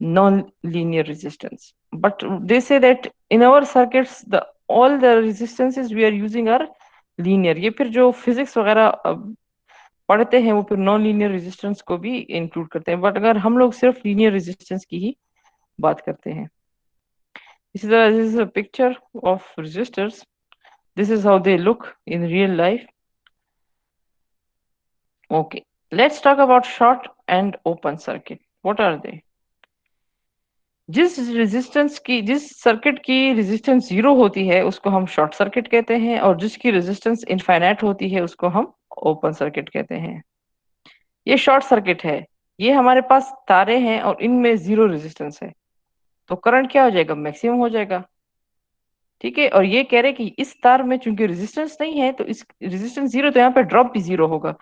B: non-linear resistance. But they say that in our circuits, the all the resistances we are using are linear. ये फिर जो फिजिक्स वगैरह पढ़ते हैं वो फिर नॉन लीनियर रेजिस्टेंस को भी इंक्लूड करते हैं, बट अगर हम लोग सिर्फ लीनियर रेजिस्टेंस की ही बात करते हैं। इसी तरह this is a picture of resistors. This is how they look in real life. Okay, let's talk about short and open circuit. What are they? जिस सर्किट की रेजिस्टेंस जीरो होती है उसको हम शॉर्ट सर्किट कहते हैं, और जिसकी रेजिस्टेंस इनफाइनाइट होती है उसको हम ओपन सर्किट कहते हैं। ये शॉर्ट सर्किट है, ये हमारे पास तारे हैं और इनमें जीरो रेजिस्टेंस है, तो करंट क्या हो जाएगा, मैक्सिमम हो जाएगा। ठीक है, और ये कह रहे कि इस तार में चूंकि रेजिस्टेंस नहीं है तो इस रेजिस्टेंस जीरो, तो यहाँ पे ड्रॉप भी जीरो होगा।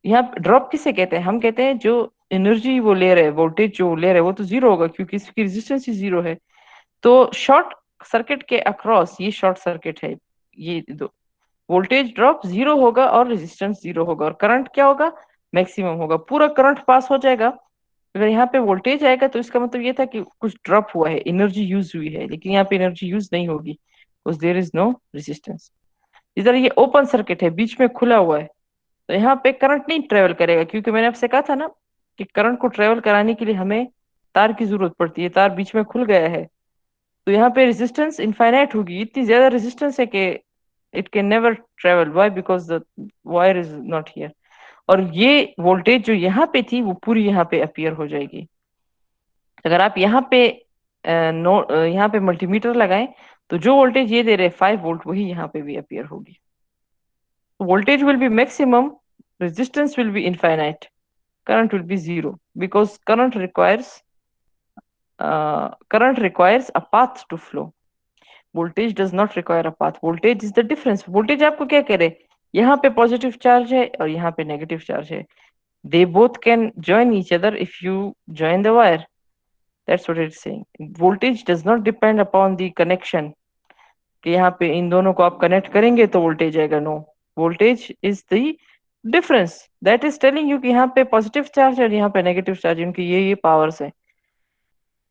B: यहाँ ड्रॉप किसे कहते हैं, हम कहते हैं जो एनर्जी वो ले रहे हैं, वोल्टेज जो ले रहे हैं वो तो जीरो होगा क्योंकि इसकी रेजिस्टेंस ही जीरो है। तो शॉर्ट सर्किट के अक्रॉस, ये शॉर्ट सर्किट है, ये दो वोल्टेज ड्रॉप जीरो होगा और रेजिस्टेंस जीरो होगा, और करंट क्या होगा, मैक्सिमम होगा, पूरा करंट पास हो जाएगा। अगर यहाँ पे वोल्टेज आएगा तो इसका मतलब ये था कि कुछ ड्रॉप हुआ है, एनर्जी यूज हुई है, लेकिन यहाँ पे एनर्जी यूज नहीं होगी because there is no resistance. इधर ये ओपन सर्किट है, बीच में खुला हुआ है, तो यहाँ पे करंट नहीं ट्रेवल करेगा, क्योंकि मैंने आपसे कहा था ना कि करंट को ट्रेवल कराने के लिए हमें तार की जरूरत पड़ती है, तार बीच में खुल गया है, तो यहाँ पे रेजिस्टेंस इनफाइनाइट होगी, इतनी ज्यादा रेजिस्टेंस है कि it can never travel. Why? Because the wire is not here. और ये वोल्टेज जो यहाँ पे थी वो पूरी यहाँ पे अपीयर हो जाएगी। अगर आप यहाँ पे यहाँ पे मल्टीमीटर लगाएं तो जो वोल्टेज ये दे रहे 5 वोल्ट, वही यहाँ पे भी अपीयर होगी। Voltage will B maximum, resistance will be infinite, current will be zero, because current requires a path to flow. Voltage does not require a path. Voltage is the difference. Voltage आपको क्या कह रहे, यहाँ पे positive charge है और यहाँ पे नेगेटिव चार्ज है, they both can join each other if you join the wire. That's what it's saying. Voltage does not depend upon the connection, कि यहाँ पे इन दोनों को आप कनेक्ट करेंगे तो वोल्टेज आएगा। No, voltage is the difference that is telling you कि यहाँ पे पॉजिटिव चार्ज और यहाँ पे नेगेटिव चार्ज, इनकी ये पावर्स है,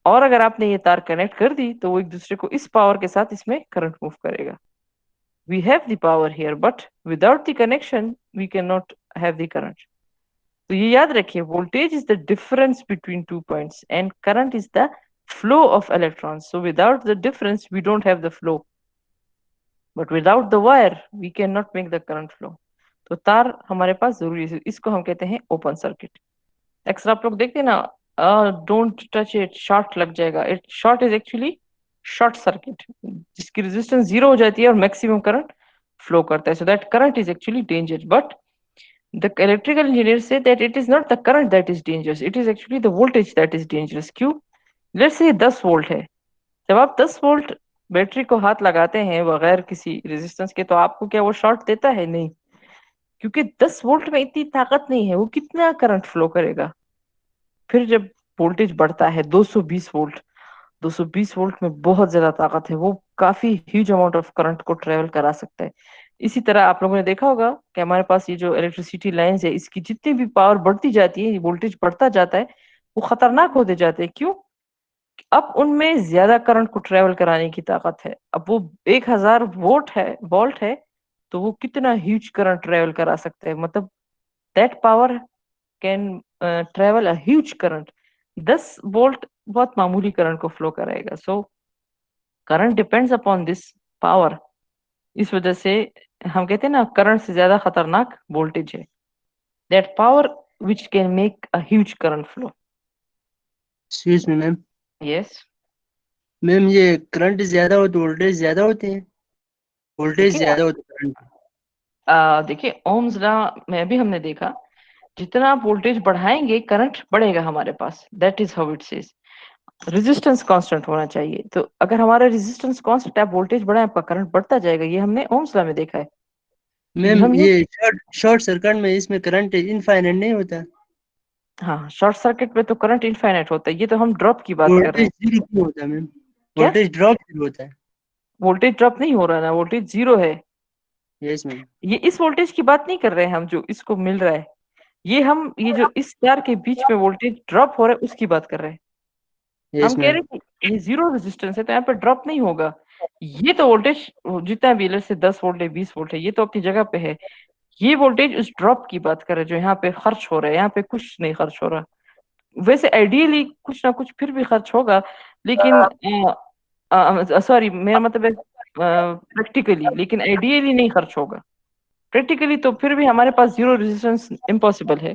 B: और अगर आपने ये तार कनेक्ट कर दी तो वो एक दूसरे को इस पावर के साथ इसमें करंट मूव करेगा। We have the power here but without the connection we can not have the current. तो ये याद रखिए, voltage is the difference between 2 points and current is the flow of electrons. So without the difference we don't have the flow, but without the wire we can not make the current flow. तो तार हमारे पास जरूरी है, इसको हम कहते हैं open circuit. अक्सर आप लोग देखते हैं ना, डोंट टच इट, शॉर्ट लग जाएगा। It short is actually short circuit, जिसकी रेजिस्टेंस जीरो हो जाती है और मैक्सिमम करंट फ्लो करता है, so that current is actually danger. But the electrical engineer say that it is not the current that is dangerous, it is actually the voltage that is dangerous. क्यों? Let's say 10 volt है, जब आप 10 volt battery को हाथ लगाते हैं बगैर किसी रेजिस्टेंस के, तो आपको क्या वो शॉर्ट देता है? नहीं, क्योंकि 10 वोल्ट में इतनी ताकत नहीं है, वो कितना करंट फ्लो करेगा। फिर जब वोल्टेज बढ़ता है 220 वोल्ट, 220 वोल्ट में बहुत ज्यादा ताकत है, वो काफी ह्यूज अमाउंट ऑफ करंट को ट्रेवल करा सकता है। इसी तरह आप लोगों ने देखा होगा कि हमारे पास ये जो इलेक्ट्रिसिटी लाइंस है, इसकी जितनी भी पावर बढ़ती जाती है, वोल्टेज बढ़ता जाता है, वो खतरनाक होते जाते हैं। क्यों? अब उनमें ज्यादा करंट को ट्रेवल कराने की ताकत है। अब वो 1000 वोल्ट है, तो वो कितना ह्यूज करंट ट्रेवल करा सकते हैं, मतलब that power can travel a huge current. 10 volt बहुत मामूली करंट को फ्लो कराएगा। So current depends upon this power. इस वजह से हम कहते हैं ना, करंट से ज्यादा खतरनाक वोल्टेज है, that power which can make a huge current flow.
A: Excuse me, ma'am.
B: Yes.
A: Ma'am ये करंट ज्यादा हो तो वोल्टेज ज्यादा होते हैं, वोल्टेज
B: देखिए
A: ज्यादा हो तो करंट।
B: देखिए ओम्स लॉ में भी हमने देखा, जितना आप वोल्टेज बढ़ाएंगे करंट बढ़ेगा हमारे पास, that is how it says. Resistance constant होना चाहिए, तो अगर हमारा रेजिस्टेंस कांस्टेंट, आप वोल्टेज बढ़ाएं आपका करंट बढ़ता जाएगा, ये हमने ओम्स लॉ में देखा है। तो
A: मैम
B: हम ये
A: ये शॉर्ट शॉर्ट सर्किट में इसमें करंट इनफाइनाइट नहीं होता,
B: हाँ, शॉर्ट सर्किट में तो करंट इनफाइनाइट होता है, ये तो हम ड्रॉप की बात कर रहे
A: वोल्टेज
B: हैं।
A: जीरो क्यों होता है मैम?
B: क्या?
A: वोल्टेज ड्रॉप जीरो होता है।
B: वोल्टेज ड्रॉप नहीं हो रहा ना, वोल्टेज जीरो है।
A: Yes ma'am.
B: ये इस वोल्टेज की बात नहीं कर रहे हैं हम, जो इसको मिल रहा है, ये जो इस तार के बीच में वोल्टेज ड्रॉप हो रहा है उसकी बात कर रहे हैं। हम
A: यस
B: कह
A: मैम।
B: रहे हैं कि ये जीरो रेजिस्टेंस है तो यहाँ पे ड्रॉप नहीं होगा। ये तो वोल्टेज जितना भी लेट से 10 वोल्ट है 20 वोल्ट है, ये तो अपनी जगह पे है। ये वोल्टेज उस ड्रॉप की बात कर रहे हैं जो यहाँ पे खर्च हो रहा है, यहाँ पे कुछ नहीं खर्च हो रहा। वैसे आइडियली कुछ ना कुछ फिर भी खर्च होगा, लेकिन सॉरी मेरा मतलब है प्रैक्टिकली, लेकिन आइडियली नहीं खर्च होगा। प्रैक्टिकली तो फिर भी हमारे पास जीरो रेजिस्टेंस इम्पॉसिबल है,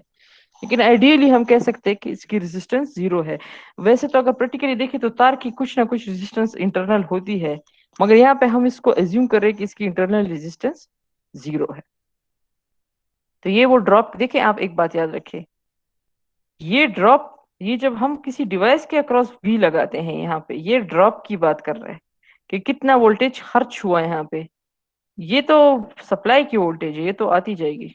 B: लेकिन आइडियली हम कह सकते हैं कि इसकी रेजिस्टेंस जीरो है। वैसे तो अगर प्रैक्टिकली देखें तो तार की कुछ ना कुछ रेजिस्टेंस इंटरनल होती है, मगर यहाँ पे हम इसको एज्यूम कर रहे हैं कि इसकी इंटरनल रेजिस्टेंस जीरो है। तो ये वो ड्रॉप, देखिए आप एक बात याद रखें, ये ड्रॉप, ये जब हम किसी डिवाइस के अक्रॉस वी लगाते हैं यहाँ पे, ये ड्रॉप की बात कर रहे हैं कि कितना वोल्टेज खर्च हुआ है यहाँ पे। ये तो सप्लाई की वोल्टेज है, ये तो आती जाएगी।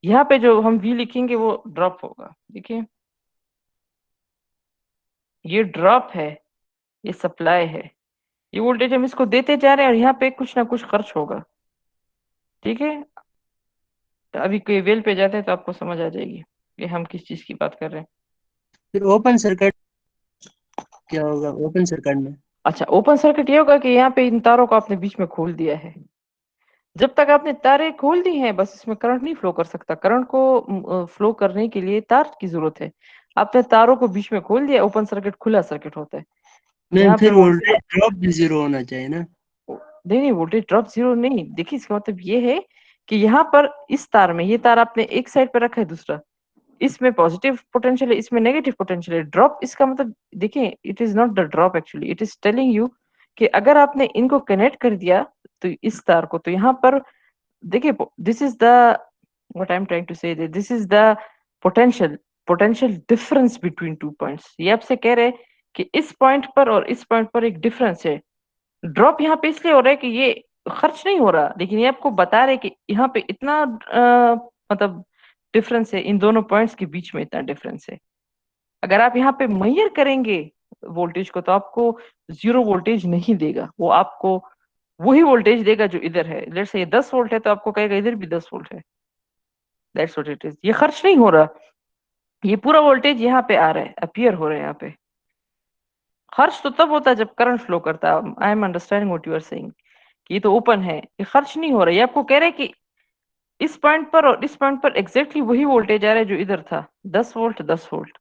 B: यहाँ पे जो हम वी लिखेंगे वो ड्रॉप होगा, देखिए ये ड्रॉप है, ये सप्लाई है, ये वोल्टेज हम इसको देते जा रहे हैं और यहाँ पे कुछ ना कुछ खर्च होगा। ठीक है, तो अभी कोई वेल पे जाते हैं तो आपको समझ आ जाएगी कि हम किस चीज की बात कर रहे हैं।
A: फिर ओपन सर्किट क्या होगा ओपन सर्किट में?
B: अच्छा, ओपन सर्किट ये होगा कि यहाँ पे इन तारों को आपने बीच में खोल दिया है। जब तक आपने तारें खोल दी हैं बस, इसमें करंट नहीं फ्लो कर सकता। करंट को फ्लो करने के लिए तार की जरूरत है। आपने तारों को बीच में खोल दिया, ओपन सर्किट खुला सर्किट होता है।
A: मैम
B: यहाँ पे
A: फिर
B: वोल्टेज,
A: वोल्टेज ड्रॉप भी जीरो होना चाहिए ना?
B: नहीं नहीं, वोल्टेज ड्रॉप जीरो नहीं। देखिए इसका मतलब ये है कि यहाँ पर इस तार में, ये तार आपने एक साइड पे रखा है, दूसरा इसमें पॉजिटिव पोटेंशियल है, इसमें नेगेटिव पोटेंशियल है। ड्रॉप इसका मतलब देखिए, it is not the drop actually, it is telling you कि अगर आपने इनको कनेक्ट कर दिया तो इस तार को, तो यहाँ पर देखिए, this is the what I am trying to say, this is the potential potential difference between two points. ये आपसे कह रहे हैं कि इस पॉइंट पर और इस पॉइंट पर एक डिफरेंस है। ड्रॉप यहाँ पे इसलिए हो रहा है कि ये खर्च नहीं हो रहा, लेकिन ये आपको बता रहे कि यहाँ पे इतना मतलब डिफरेंस है, इन दोनों पॉइंट्स के बीच में इतना डिफरेंस है। अगर आप यहाँ पे मेजर करेंगे वोल्टेज को तो आपको जीरो वोल्टेज नहीं देगा, वो आपको वही वोल्टेज देगा जो इधर है। लेट्स से ये 10 वोल्ट है तो आपको कहेगा इधर भी 10 वोल्ट है। That's what it is. ये खर्च नहीं हो रहा, ये पूरा वोल्टेज यहाँ पे आ रहा है, अपीयर हो रहा है यहाँ पे। खर्च तो तब होता है जब करंट फ्लो करता है। I am understanding what you are saying कि ये तो ओपन है, ये खर्च नहीं हो रहा। ये आपको कह रहे हैं कि इस पॉइंट पर और इस पॉइंट पर एग्जैक्टली वही वोल्टेज आ रहा है जो इधर था, 10 वोल्ट 10 वोल्ट।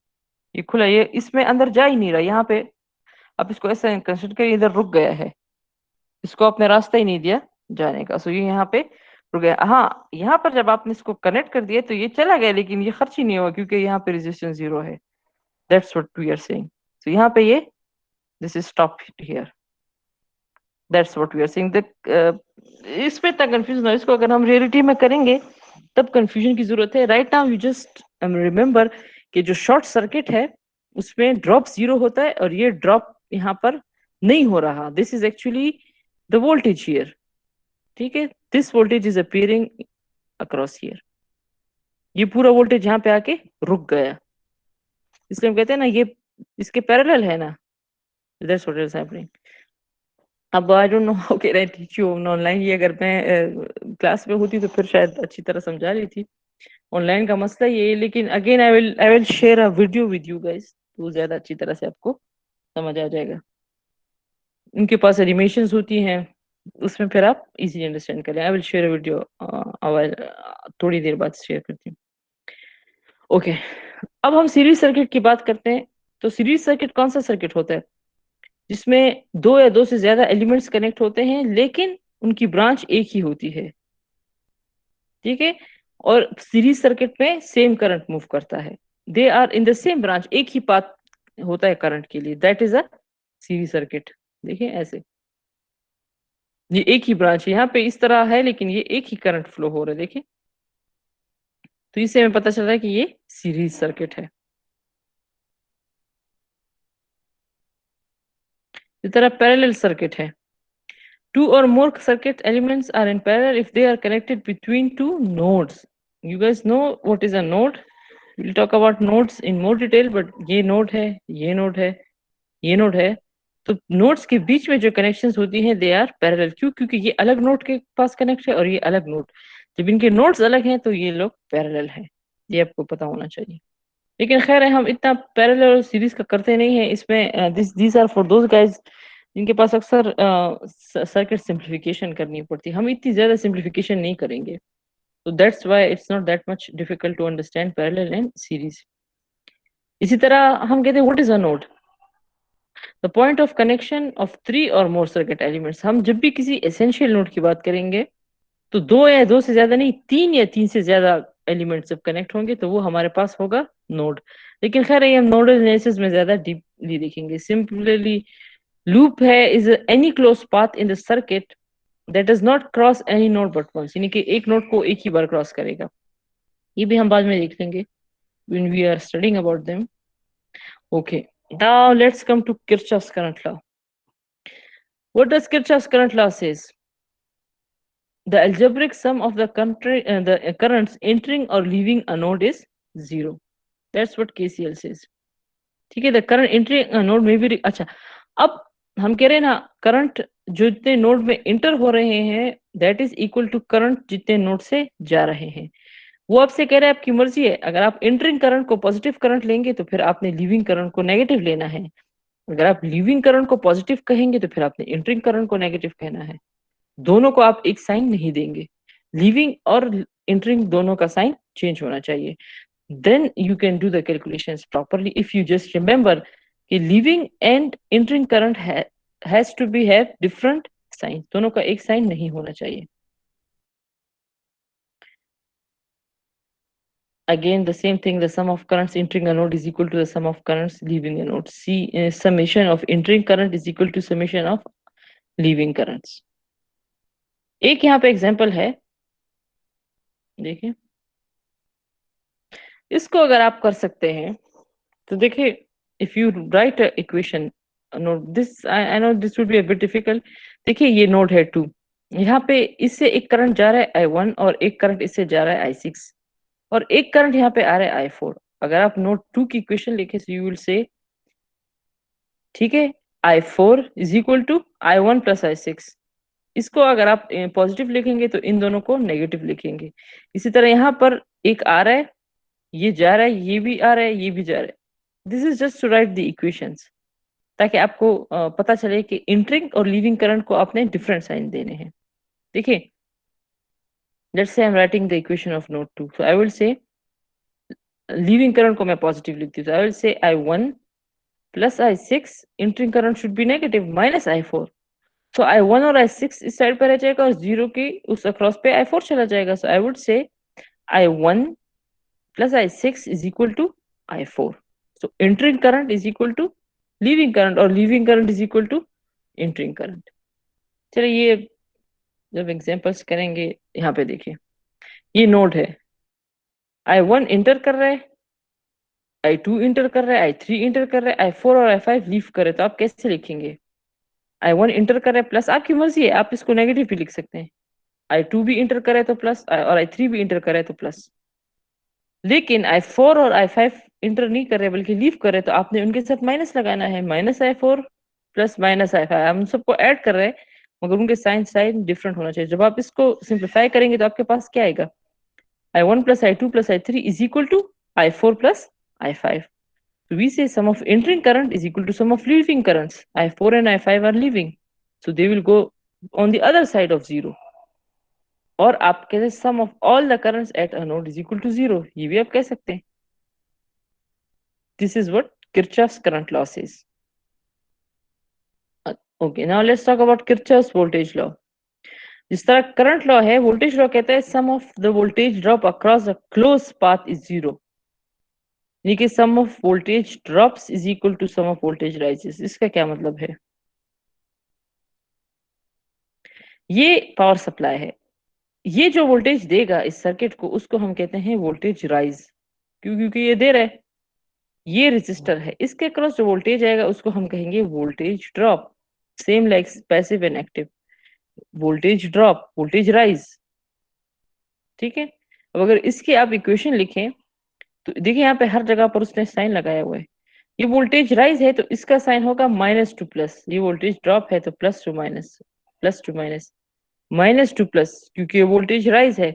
B: ये खुला, ये इसमें अंदर जा ही नहीं रहा यहाँ पे। आप इसको ऐसा कंसिडर करिए, इधर रुक गया है, इसको आपने रास्ता ही नहीं दिया जाने का, सो ये यहाँ पे रुक गया। हाँ, यहाँ पर जब आपने इसको कनेक्ट कर दिया तो ये चला गया, लेकिन ये खर्च ही नहीं हुआ क्योंकि यहाँ पे रेजिस्टेंस जीरो है। That's what we are saying. तो यहाँ पे ये, this is stop here, that's what we are saying. इसमें इतना कंफ्यूजन है, इसको अगर हम रियलिटी में करेंगे तब कंफ्यूजन की जरूरत है। Right now you just remember कि जो शॉर्ट सर्किट है उसमें ड्रॉप जीरो होता है और ये ड्रॉप यहाँ पर नहीं हो रहा। This is actually the voltage here. ठीक है, this voltage is appearing across here. ये पूरा वोल्टेज यहाँ पे आके रुक गया, इसलिए हम कहते हैं ना ये इसके पैरेलल है ना। That's what is happening. अब I don't know how can I teach you online. ये अगर मैं क्लास में होती तो फिर शायद अच्छी तरह समझा रही थी। ऑनलाइन का मसला ये है, लेकिन again I will share a video with you guys, तो ज्यादा अच्छी तरह से आपको समझ आ जाएगा। उनके पास एनिमेशंस होती हैं, उसमें फिर आप इजीली अंडरस्टैंड करें। I will share a video, थोड़ी देर बाद शेयर करती हूँ। ओके, अब हम सीरीज सर्किट की बात करते हैं। तो सीरीज सर्किट कौन सा सर्किट होता है जिसमें दो या दो से ज्यादा एलिमेंट्स कनेक्ट होते हैं लेकिन उनकी ब्रांच एक ही होती है। ठीक है, और सीरीज सर्किट में सेम करंट मूव करता है, they are in the same branch, एक ही पाथ होता है करंट के लिए, that is a series circuit. देखिए ऐसे, ये एक ही ब्रांच है, यहाँ पे इस तरह है लेकिन ये एक ही करंट फ्लो हो रहा है, देखिए। तो इससे हमें पता चल रहा है कि ये सीरीज सर्किट है। इस तरह पैरेलल सर्किट है। Two or more circuit elements are in parallel if they are connected between two nodes. You guys know what is a node? We'll talk about nodes in more detail, but ये node है, ये node है, ये node है। तो nodes के बीच में जो connections होती हैं they are parallel। क्यों? क्योंकि ये अलग node के पास connect है और ये अलग node। जब इनके nodes अलग हैं तो ये लोग parallel हैं। ये आपको पता होना चाहिए। लेकिन खैर है, हम इतना पैरेलल और सीरीज का करते नहीं है इसमें। These are for those guys जिनके पास अक्सर सर्किट सिंप्लीफिकेशन करनी पड़ती है। हम इतनी ज्यादा सिंप्लीफिकेशन नहीं करेंगे, तो that's why it's not that much difficult to understand parallel and series. इसी तरह हम कहते हैं what is a node? The point of connection of three और मोर सर्किट एलिमेंट्स। हम जब भी किसी एसेंशियल नोड की बात करेंगे तो दो या दो से ज्यादा नहीं, तीन या तीन से ज्यादा एलिमेंट जब कनेक्ट होंगे तो वो हमारे पास होगा नोड। लेकिन खैर ये हम नोडल एनालिसिस में ज्यादा डीपली देखेंगे। सिंपली लूप है is any close path in the circuit that does not cross any node but once, यानी कि एक नोड को एक ही बार क्रॉस करेगा। ये भी हम बाद में देख लेंगे when we are studying about them. Okay, now let's come to Kirchhoff's current law. What does Kirchhoff's current law says? The algebraic sum of the currents entering or leaving a node is zero. That's what KCL says. ठीक है, the current entering a node may be अच्छा, अब हम कह रहे हैं ना current जो जितने नोड में इंटर हो रहे हैं that is equal to current जितने नोड से जा रहे हैं। वो आपसे कह रहा है आपकी मर्जी है, अगर आप एंटरिंग करंट को पॉजिटिव करंट लेंगे तो फिर आपने लीविंग करंट को नेगेटिव लेना है। अगर आप लीविंग करंट को पॉजिटिव कहेंगे तो फिर आपने एंटरिंग करंट को नेगेटिव कहना है। दोनों को आप एक साइन नहीं देंगे, लीविंग और एंटरिंग दोनों का साइन चेंज होना चाहिए। Then you can do the calculations properly if you just remember कि leaving and entering current has to be have different sign, दोनों का एक साइन नहीं होना चाहिए। Again the same thing, the sum of currents entering a node is equal to the sum of currents leaving a node. See, summation of entering current is equal to summation of leaving currents. एक यहाँ पे example है, देखिए इसको अगर आप कर सकते हैं तो देखिए if you right equation note this, I know this would be a bit difficult. देखिए ये नोड है 2, यहाँ पे इससे एक करंट जा रहा है I1 और एक करंट इससे जा रहा है I6 और एक करंट यहाँ पे आ रहा है I4। अगर आप नोड 2 की इक्वेशन लिखे तो यू विल से, ठीक है, I4 is equal to I1 plus I6। इसको अगर आप पॉजिटिव लिखेंगे तो इन दोनों को नेगेटिव लिखेंगे। इसी तरह यहाँ पर एक आ रहा है, ये जा रहा है, ये भी आ रहा है, ये भी जा रहा है। This is just to write the equations ताकि आपको पता चले कि इंटरिंग और लीविंग करंट को आपने डिफरेंट साइन देने हैं। देखिए let's say I am writing the equation of node 2, so I will say leaving current को मैं पॉजिटिव लिखती हूँ, I will say I1 plus I6, entering current should be negative minus I4। So I1 और I6 इस side पे रह जाएगा और 0 की उस अक्रॉस पे I4 चला जाएगा। सो I would say I1 plus I6 is equal to I4। So entering current is equal to leaving current और leaving current is equal to entering current. चलिए ये जब एग्जांपल्स करेंगे, यहाँ पे देखिए ये नोड है, I1 इंटर कर रहा है, I2 इंटर कर रहा है, I3 इंटर कर रहा है, I4 और I5 लीव करे, तो आप कैसे लिखेंगे? I1 इंटर कर रहा है प्लस, आपकी मर्जी है, आप इसको नेगेटिव भी लिख सकते हैं। I2 भी इंटर कर रहा है तो प्लस और I3 भी इंटर कर रहा है तो प्लस। लेकिन I4 और I5 इंटर नहीं कर रहे बल्कि लीव कर रहे, तो आपने उनके साथ माइनस लगाना है, minus I4 plus minus I5। हम सबको ऐड कर रहे हैं मगर उनके साइन साइन डिफरेंट होना चाहिए। जब आप इसको सिंप्लीफाई करेंगे तो आपके पास क्या आएगा? I1 plus I2 plus I3 is equal to I4 plus I5. So we say sum of entering current is equal to sum of leaving currents. I4 and I5 are leaving, so they will go on the other side of 0. और आप कहते हैं sum of all the currents at a node is equal to 0, ये भी आप कह सकते हैं। This is what Kirchhoff's current law says. Okay, now let's talk about Kirchhoff's voltage law. जिस तरह करंट लॉ है, वोल्टेज लॉ कहता है sum of the voltage drop across a close path is 0। यानी कि sum of voltage drops is equal to sum of voltage rises. इसका क्या मतलब है? ये पावर सप्लाई है, ये जो वोल्टेज देगा इस सर्किट को उसको हम कहते हैं वोल्टेज राइज। क्यों? क्योंकि ये दे रहा है, ये रेजिस्टर है, इसके क्रॉस जो वोल्टेज आएगा उसको हम कहेंगे voltage drop. Same like passive and active, voltage drop, voltage rise. ठीक है। अब अगर इसकी आप इक्वेशन लिखें तो देखिए यहाँ पे हर जगह पर उसने साइन लगाया हुआ है। ये वोल्टेज राइज है तो इसका साइन होगा माइनस टू प्लस, ये वोल्टेज ड्रॉप है तो plus two minus, plus two minus, minus to plus, क्योंकि ये वोल्टेज राइज है,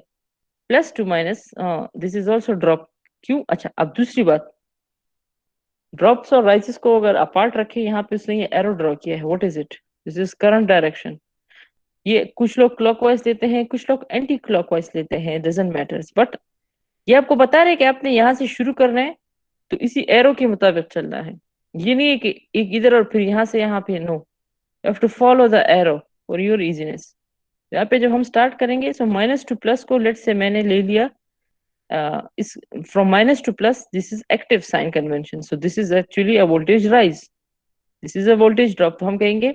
B: plus two minus, this is also drop. क्यों? अच्छा, अब दूसरी बात, ड्रॉप्स और राइजेस को अगर अपार्ट रखे, यहाँ पे उसने ये एरो ड्रॉ किया है, what is it? This is current direction. ये कुछ लोग क्लॉकवाइज लेते हैं, कुछ लोग एंटी क्लॉकवाइज लेते हैं, डजंट मैटर्स, बट ये आपको बता रहे हैं कि आपने यहाँ से शुरू करना है तो इसी एरो के मुताबिक चलना है। ये नहीं है कि एक इधर और फिर यहाँ से यहाँ पे, no, you have to follow the arrow for your easiness. यहाँ पे जब हम स्टार्ट करेंगे सो माइनस टू प्लस को लेट से मैंने ले लिया, is from minus to plus, this is active sign convention, so this is actually a voltage rise, this is a voltage drop। तो हम कहेंगे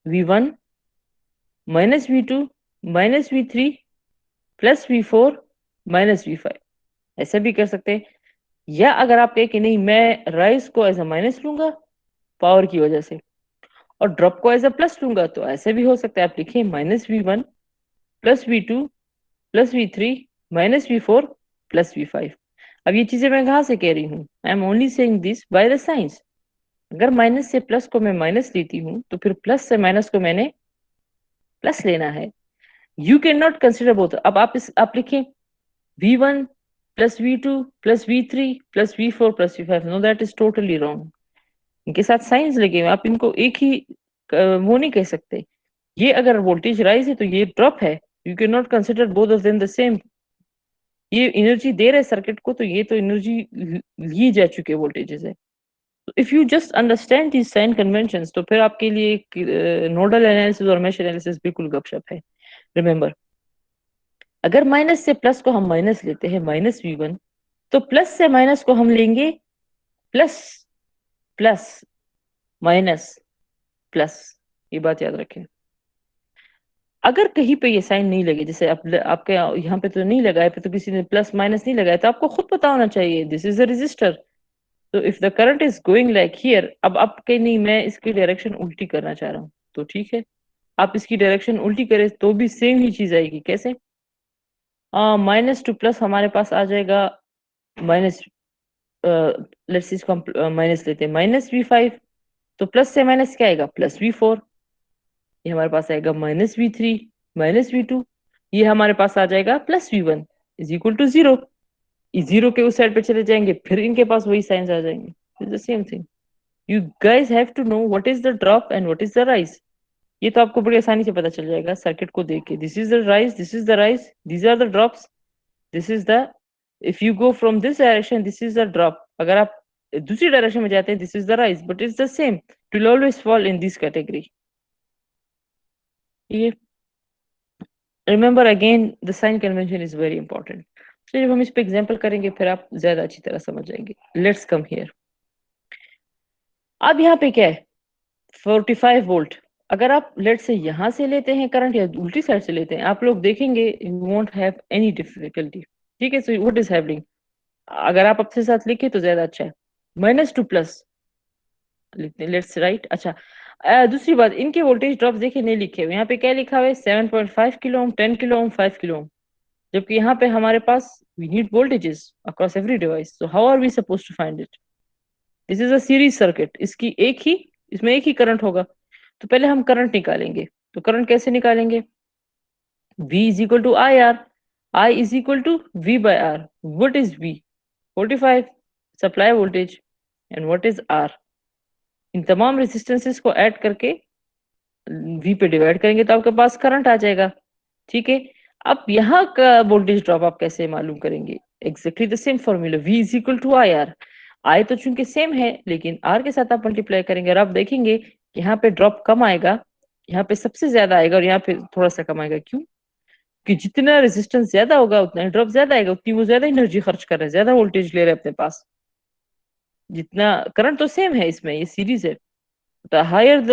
B: V1 minus V2 minus V3 plus V4 minus V5, ऐसा भी कर सकते हैं। या अगर आप कहें कि नहीं मैं राइज को एज अ माइनस लूंगा पावर की वजह से और ड्रॉप को एज अ प्लस लूंगा, तो ऐसे भी हो सकता है। आप लिखिए -V1 plus V2 plus V3 minus V4 plus V5। अब ये चीजें मैं कहाँ से कह रही हूँ? I am only saying this by the science. अगर माइनस से प्लस को मैं माइनस लेती हूँ तो फिर प्लस से माइनस को मैंने प्लस लेना है। You can not consider both. अब आप लिखें V1 plus V2 plus V3 plus V4 plus V5, no, that is totally wrong. इनके साथ साइंस लगे हुए, आप इनको एक ही वो नहीं कह सकते। ये अगर वोल्टेज राइज है तो ये ड्रॉप है, you can not consider both of them the same. ये एनर्जी दे रहे सर्किट को तो ये तो एनर्जी ली जा चुके वोल्टेजेस है। तो if you just understand this sign conventions तो फिर आपके लिए एक नोडल एनालिसिस और मेश एनालिसिस बिल्कुल गपशप है। रिमेंबर, अगर माइनस से प्लस को हम माइनस लेते हैं -V1, तो प्लस से माइनस को हम लेंगे प्लस, प्लस माइनस प्लस। ये बात याद रखें। अगर कहीं पे ये साइन नहीं लगे, जैसे आपके यहाँ पे तो नहीं लगाए पे, तो किसी ने प्लस माइनस नहीं लगाया, तो आपको खुद पता होना चाहिए दिस इज अ रेजिस्टर। तो if the current is going like here, अब आप कहीं नहीं मैं इसकी डायरेक्शन उल्टी करना चाह रहा हूँ, तो ठीक है, आप इसकी डायरेक्शन उल्टी करें तो भी सेम ही चीज आएगी। कैसे? माइनस टू प्लस हमारे पास आ जाएगा माइनस, लेट्स इसको माइनस लेते हैं, -V5, तो प्लस से माइनस क्या आएगा? Plus V4। ये हमारे पास आएगा -V3 -V2, ये हमारे पास आ जाएगा +V1 इज इक्वल टू 0। इस जीरो के उस साइड पे चले जाएंगे, फिर इनके पास वही साइंस आ जाएंगे। It's the same thing. You guys have to know what is the drop and what is the rise. ये तो आपको बड़ी आसानी से पता चल जाएगा सर्किट को देख के। This is the rise, this is the rise, these are the drops, this is the, if you go from this direction this is the drop, अगर आप दूसरी डायरेक्शन में जाते हैं this is the rise, but it's the same, it will always fall in this category. ये remember again the sign convention is very important. तो जब हम इस पे एग्जांपल करेंगे फिर आप ज्यादा अच्छी तरह समझ जाएंगे। Let's come here. अब यहाँ पे क्या है? 45 वोल्ट। अगर आप लेट से यहाँ से लेते हैं करंट या उल्टी साइड से लेते हैं, आप लोग देखेंगे you won't have any difficulty. ठीक है, सो व्हाट इज हैपनिंग? अगर आप अपने साथ लिखे तो ज्यादा अच्छा है। माइनस टू प्लस लिखते हैं, लेट्स राइट। अच्छा, दूसरी बात, इनके वोल्टेज ड्रॉप देखिए नहीं लिखे हुए। यहाँ पे क्या लिखा हुआ है? 7.5 kilo ohm, 10 kilo ohm, 5 kilo ohm. जबकि यहाँ पे हमारे पास we need voltages across every device, so how are we suppose to find it? This is a series circuit, इसकी एक ही, इसमें एक ही करंट होगा। तो पहले हम करंट निकालेंगे। तो करंट कैसे निकालेंगे? V is equal to I R, I is equal to V by R. What is V? 45 supply voltage, and what is R? इन तमाम रेजिस्टेंसेस को ऐड करके V पे डिवाइड करेंगे तो आपके पास करंट आ जाएगा। ठीक है। अब यहाँ का वोल्टेज ड्रॉप आप कैसे मालूम करेंगे? Exactly the same formula, V is equal to I R. I तो चूंकि सेम है लेकिन आर के साथ आप मल्टीप्लाई करेंगे और आप देखेंगे यहाँ पे ड्रॉप कम आएगा, यहाँ पे सबसे ज्यादा आएगा और यहाँ पे थोड़ा सा कम आएगा। क्यों? कि जितना रेजिस्टेंस ज्यादा होगा उतना ड्रॉप ज्यादा आएगा, उतनी वो ज्यादा एनर्जी खर्च कर रहे हैं, ज्यादा वोल्टेज ले रहे हैं अपने पास। जितना करंट तो सेम है इसमें, ये सीरीज है। The higher the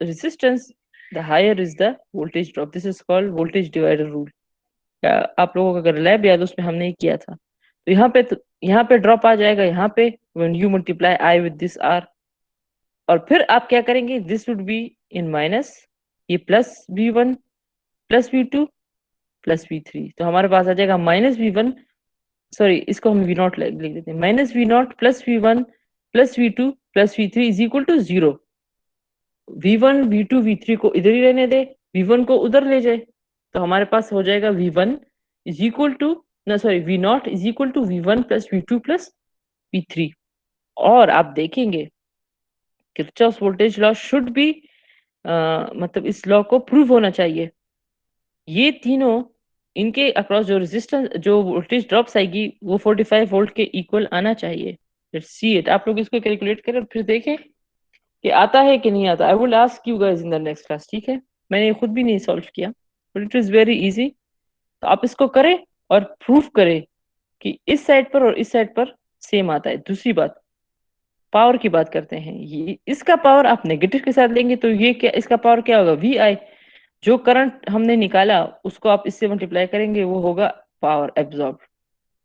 B: resistance, the higher is the voltage drop. This is called voltage divider rule. क्या आप लोगों का अगर लैब याद है उसमें हमने ही किया था। तो यहाँ पे ड्रॉप आ जाएगा यहाँ पे, when you multiply I with this R. और फिर आप क्या करेंगे, this would be in minus, ये plus V1 plus V2 plus V3, तो हमारे पास आ जाएगा -V1, सॉरी इसको हम V0 लिख देते हैं, -V0 plus V1 plus V2 plus V3 is equal to 0। V1 V2 V3 को इधर ही रहने दे, V1 को उधर ले जाए, तो हमारे पास हो जाएगा V1 इज इक्वल टू, ना sorry V0 is equal to V1 plus V2 plus V3। और आप देखेंगे Kirchhoff voltage law should be, मतलब इस लॉ को प्रूव होना चाहिए। ये तीनों, इनके अक्रॉस जो रेजिस्टेंस, जो वोल्टेज ड्रॉप्स आएगी वो 45 वोल्ट के इक्वल आना चाहिए। Let's see it. आप लोग इसको कैलकुलेट करें और फिर देखें कि आता है कि नहीं आता। I will ask you guys in the next class, ठीक है? मैंने खुद भी नहीं सॉल्व किया, but it is very easy. तो आप इसको करें और प्रूफ करें कि इस साइड पर और इस साइड पर सेम आता है। दूसरी बात, पावर की बात करते हैं। ये इसका पावर आप नेगेटिव के साथ लेंगे तो ये क्या, इसका पावर क्या होगा, VI। जो करंट हमने निकाला उसको आप इससे मल्टीप्लाई करेंगे, वो होगा पावर एब्जॉर्ब,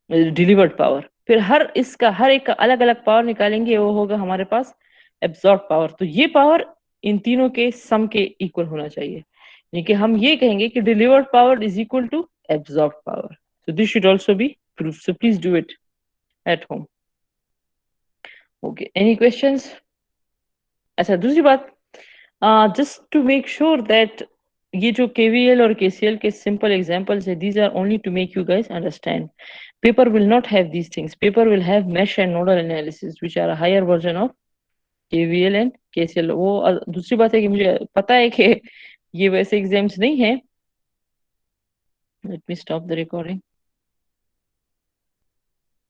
B: डिलीवर्ड पावर। फिर हर एक का अलग अलग पावर निकालेंगे, वो होगा हमारे पास एब्जॉर्ब पावर। तो ये पावर इन तीनों के सम के इक्वल होना चाहिए, यानी कि हम ये कहेंगे कि delivered power is equal to absorb power. So this should also be proof, so please do it at home. Okay, any questions? अच्छा, दूसरी बात, just to make sure that ये जो KVL और KCL के सिंपल एग्जांपल्स है, these are only to make you guys understand. Paper will not have these things. Paper will have mesh and nodal analysis, which are a higher version of KVL and KCL. वो दूसरी बात है कि मुझे पता है कि ये वैसे एग्जाम्स नहीं है। Let me stop the recording.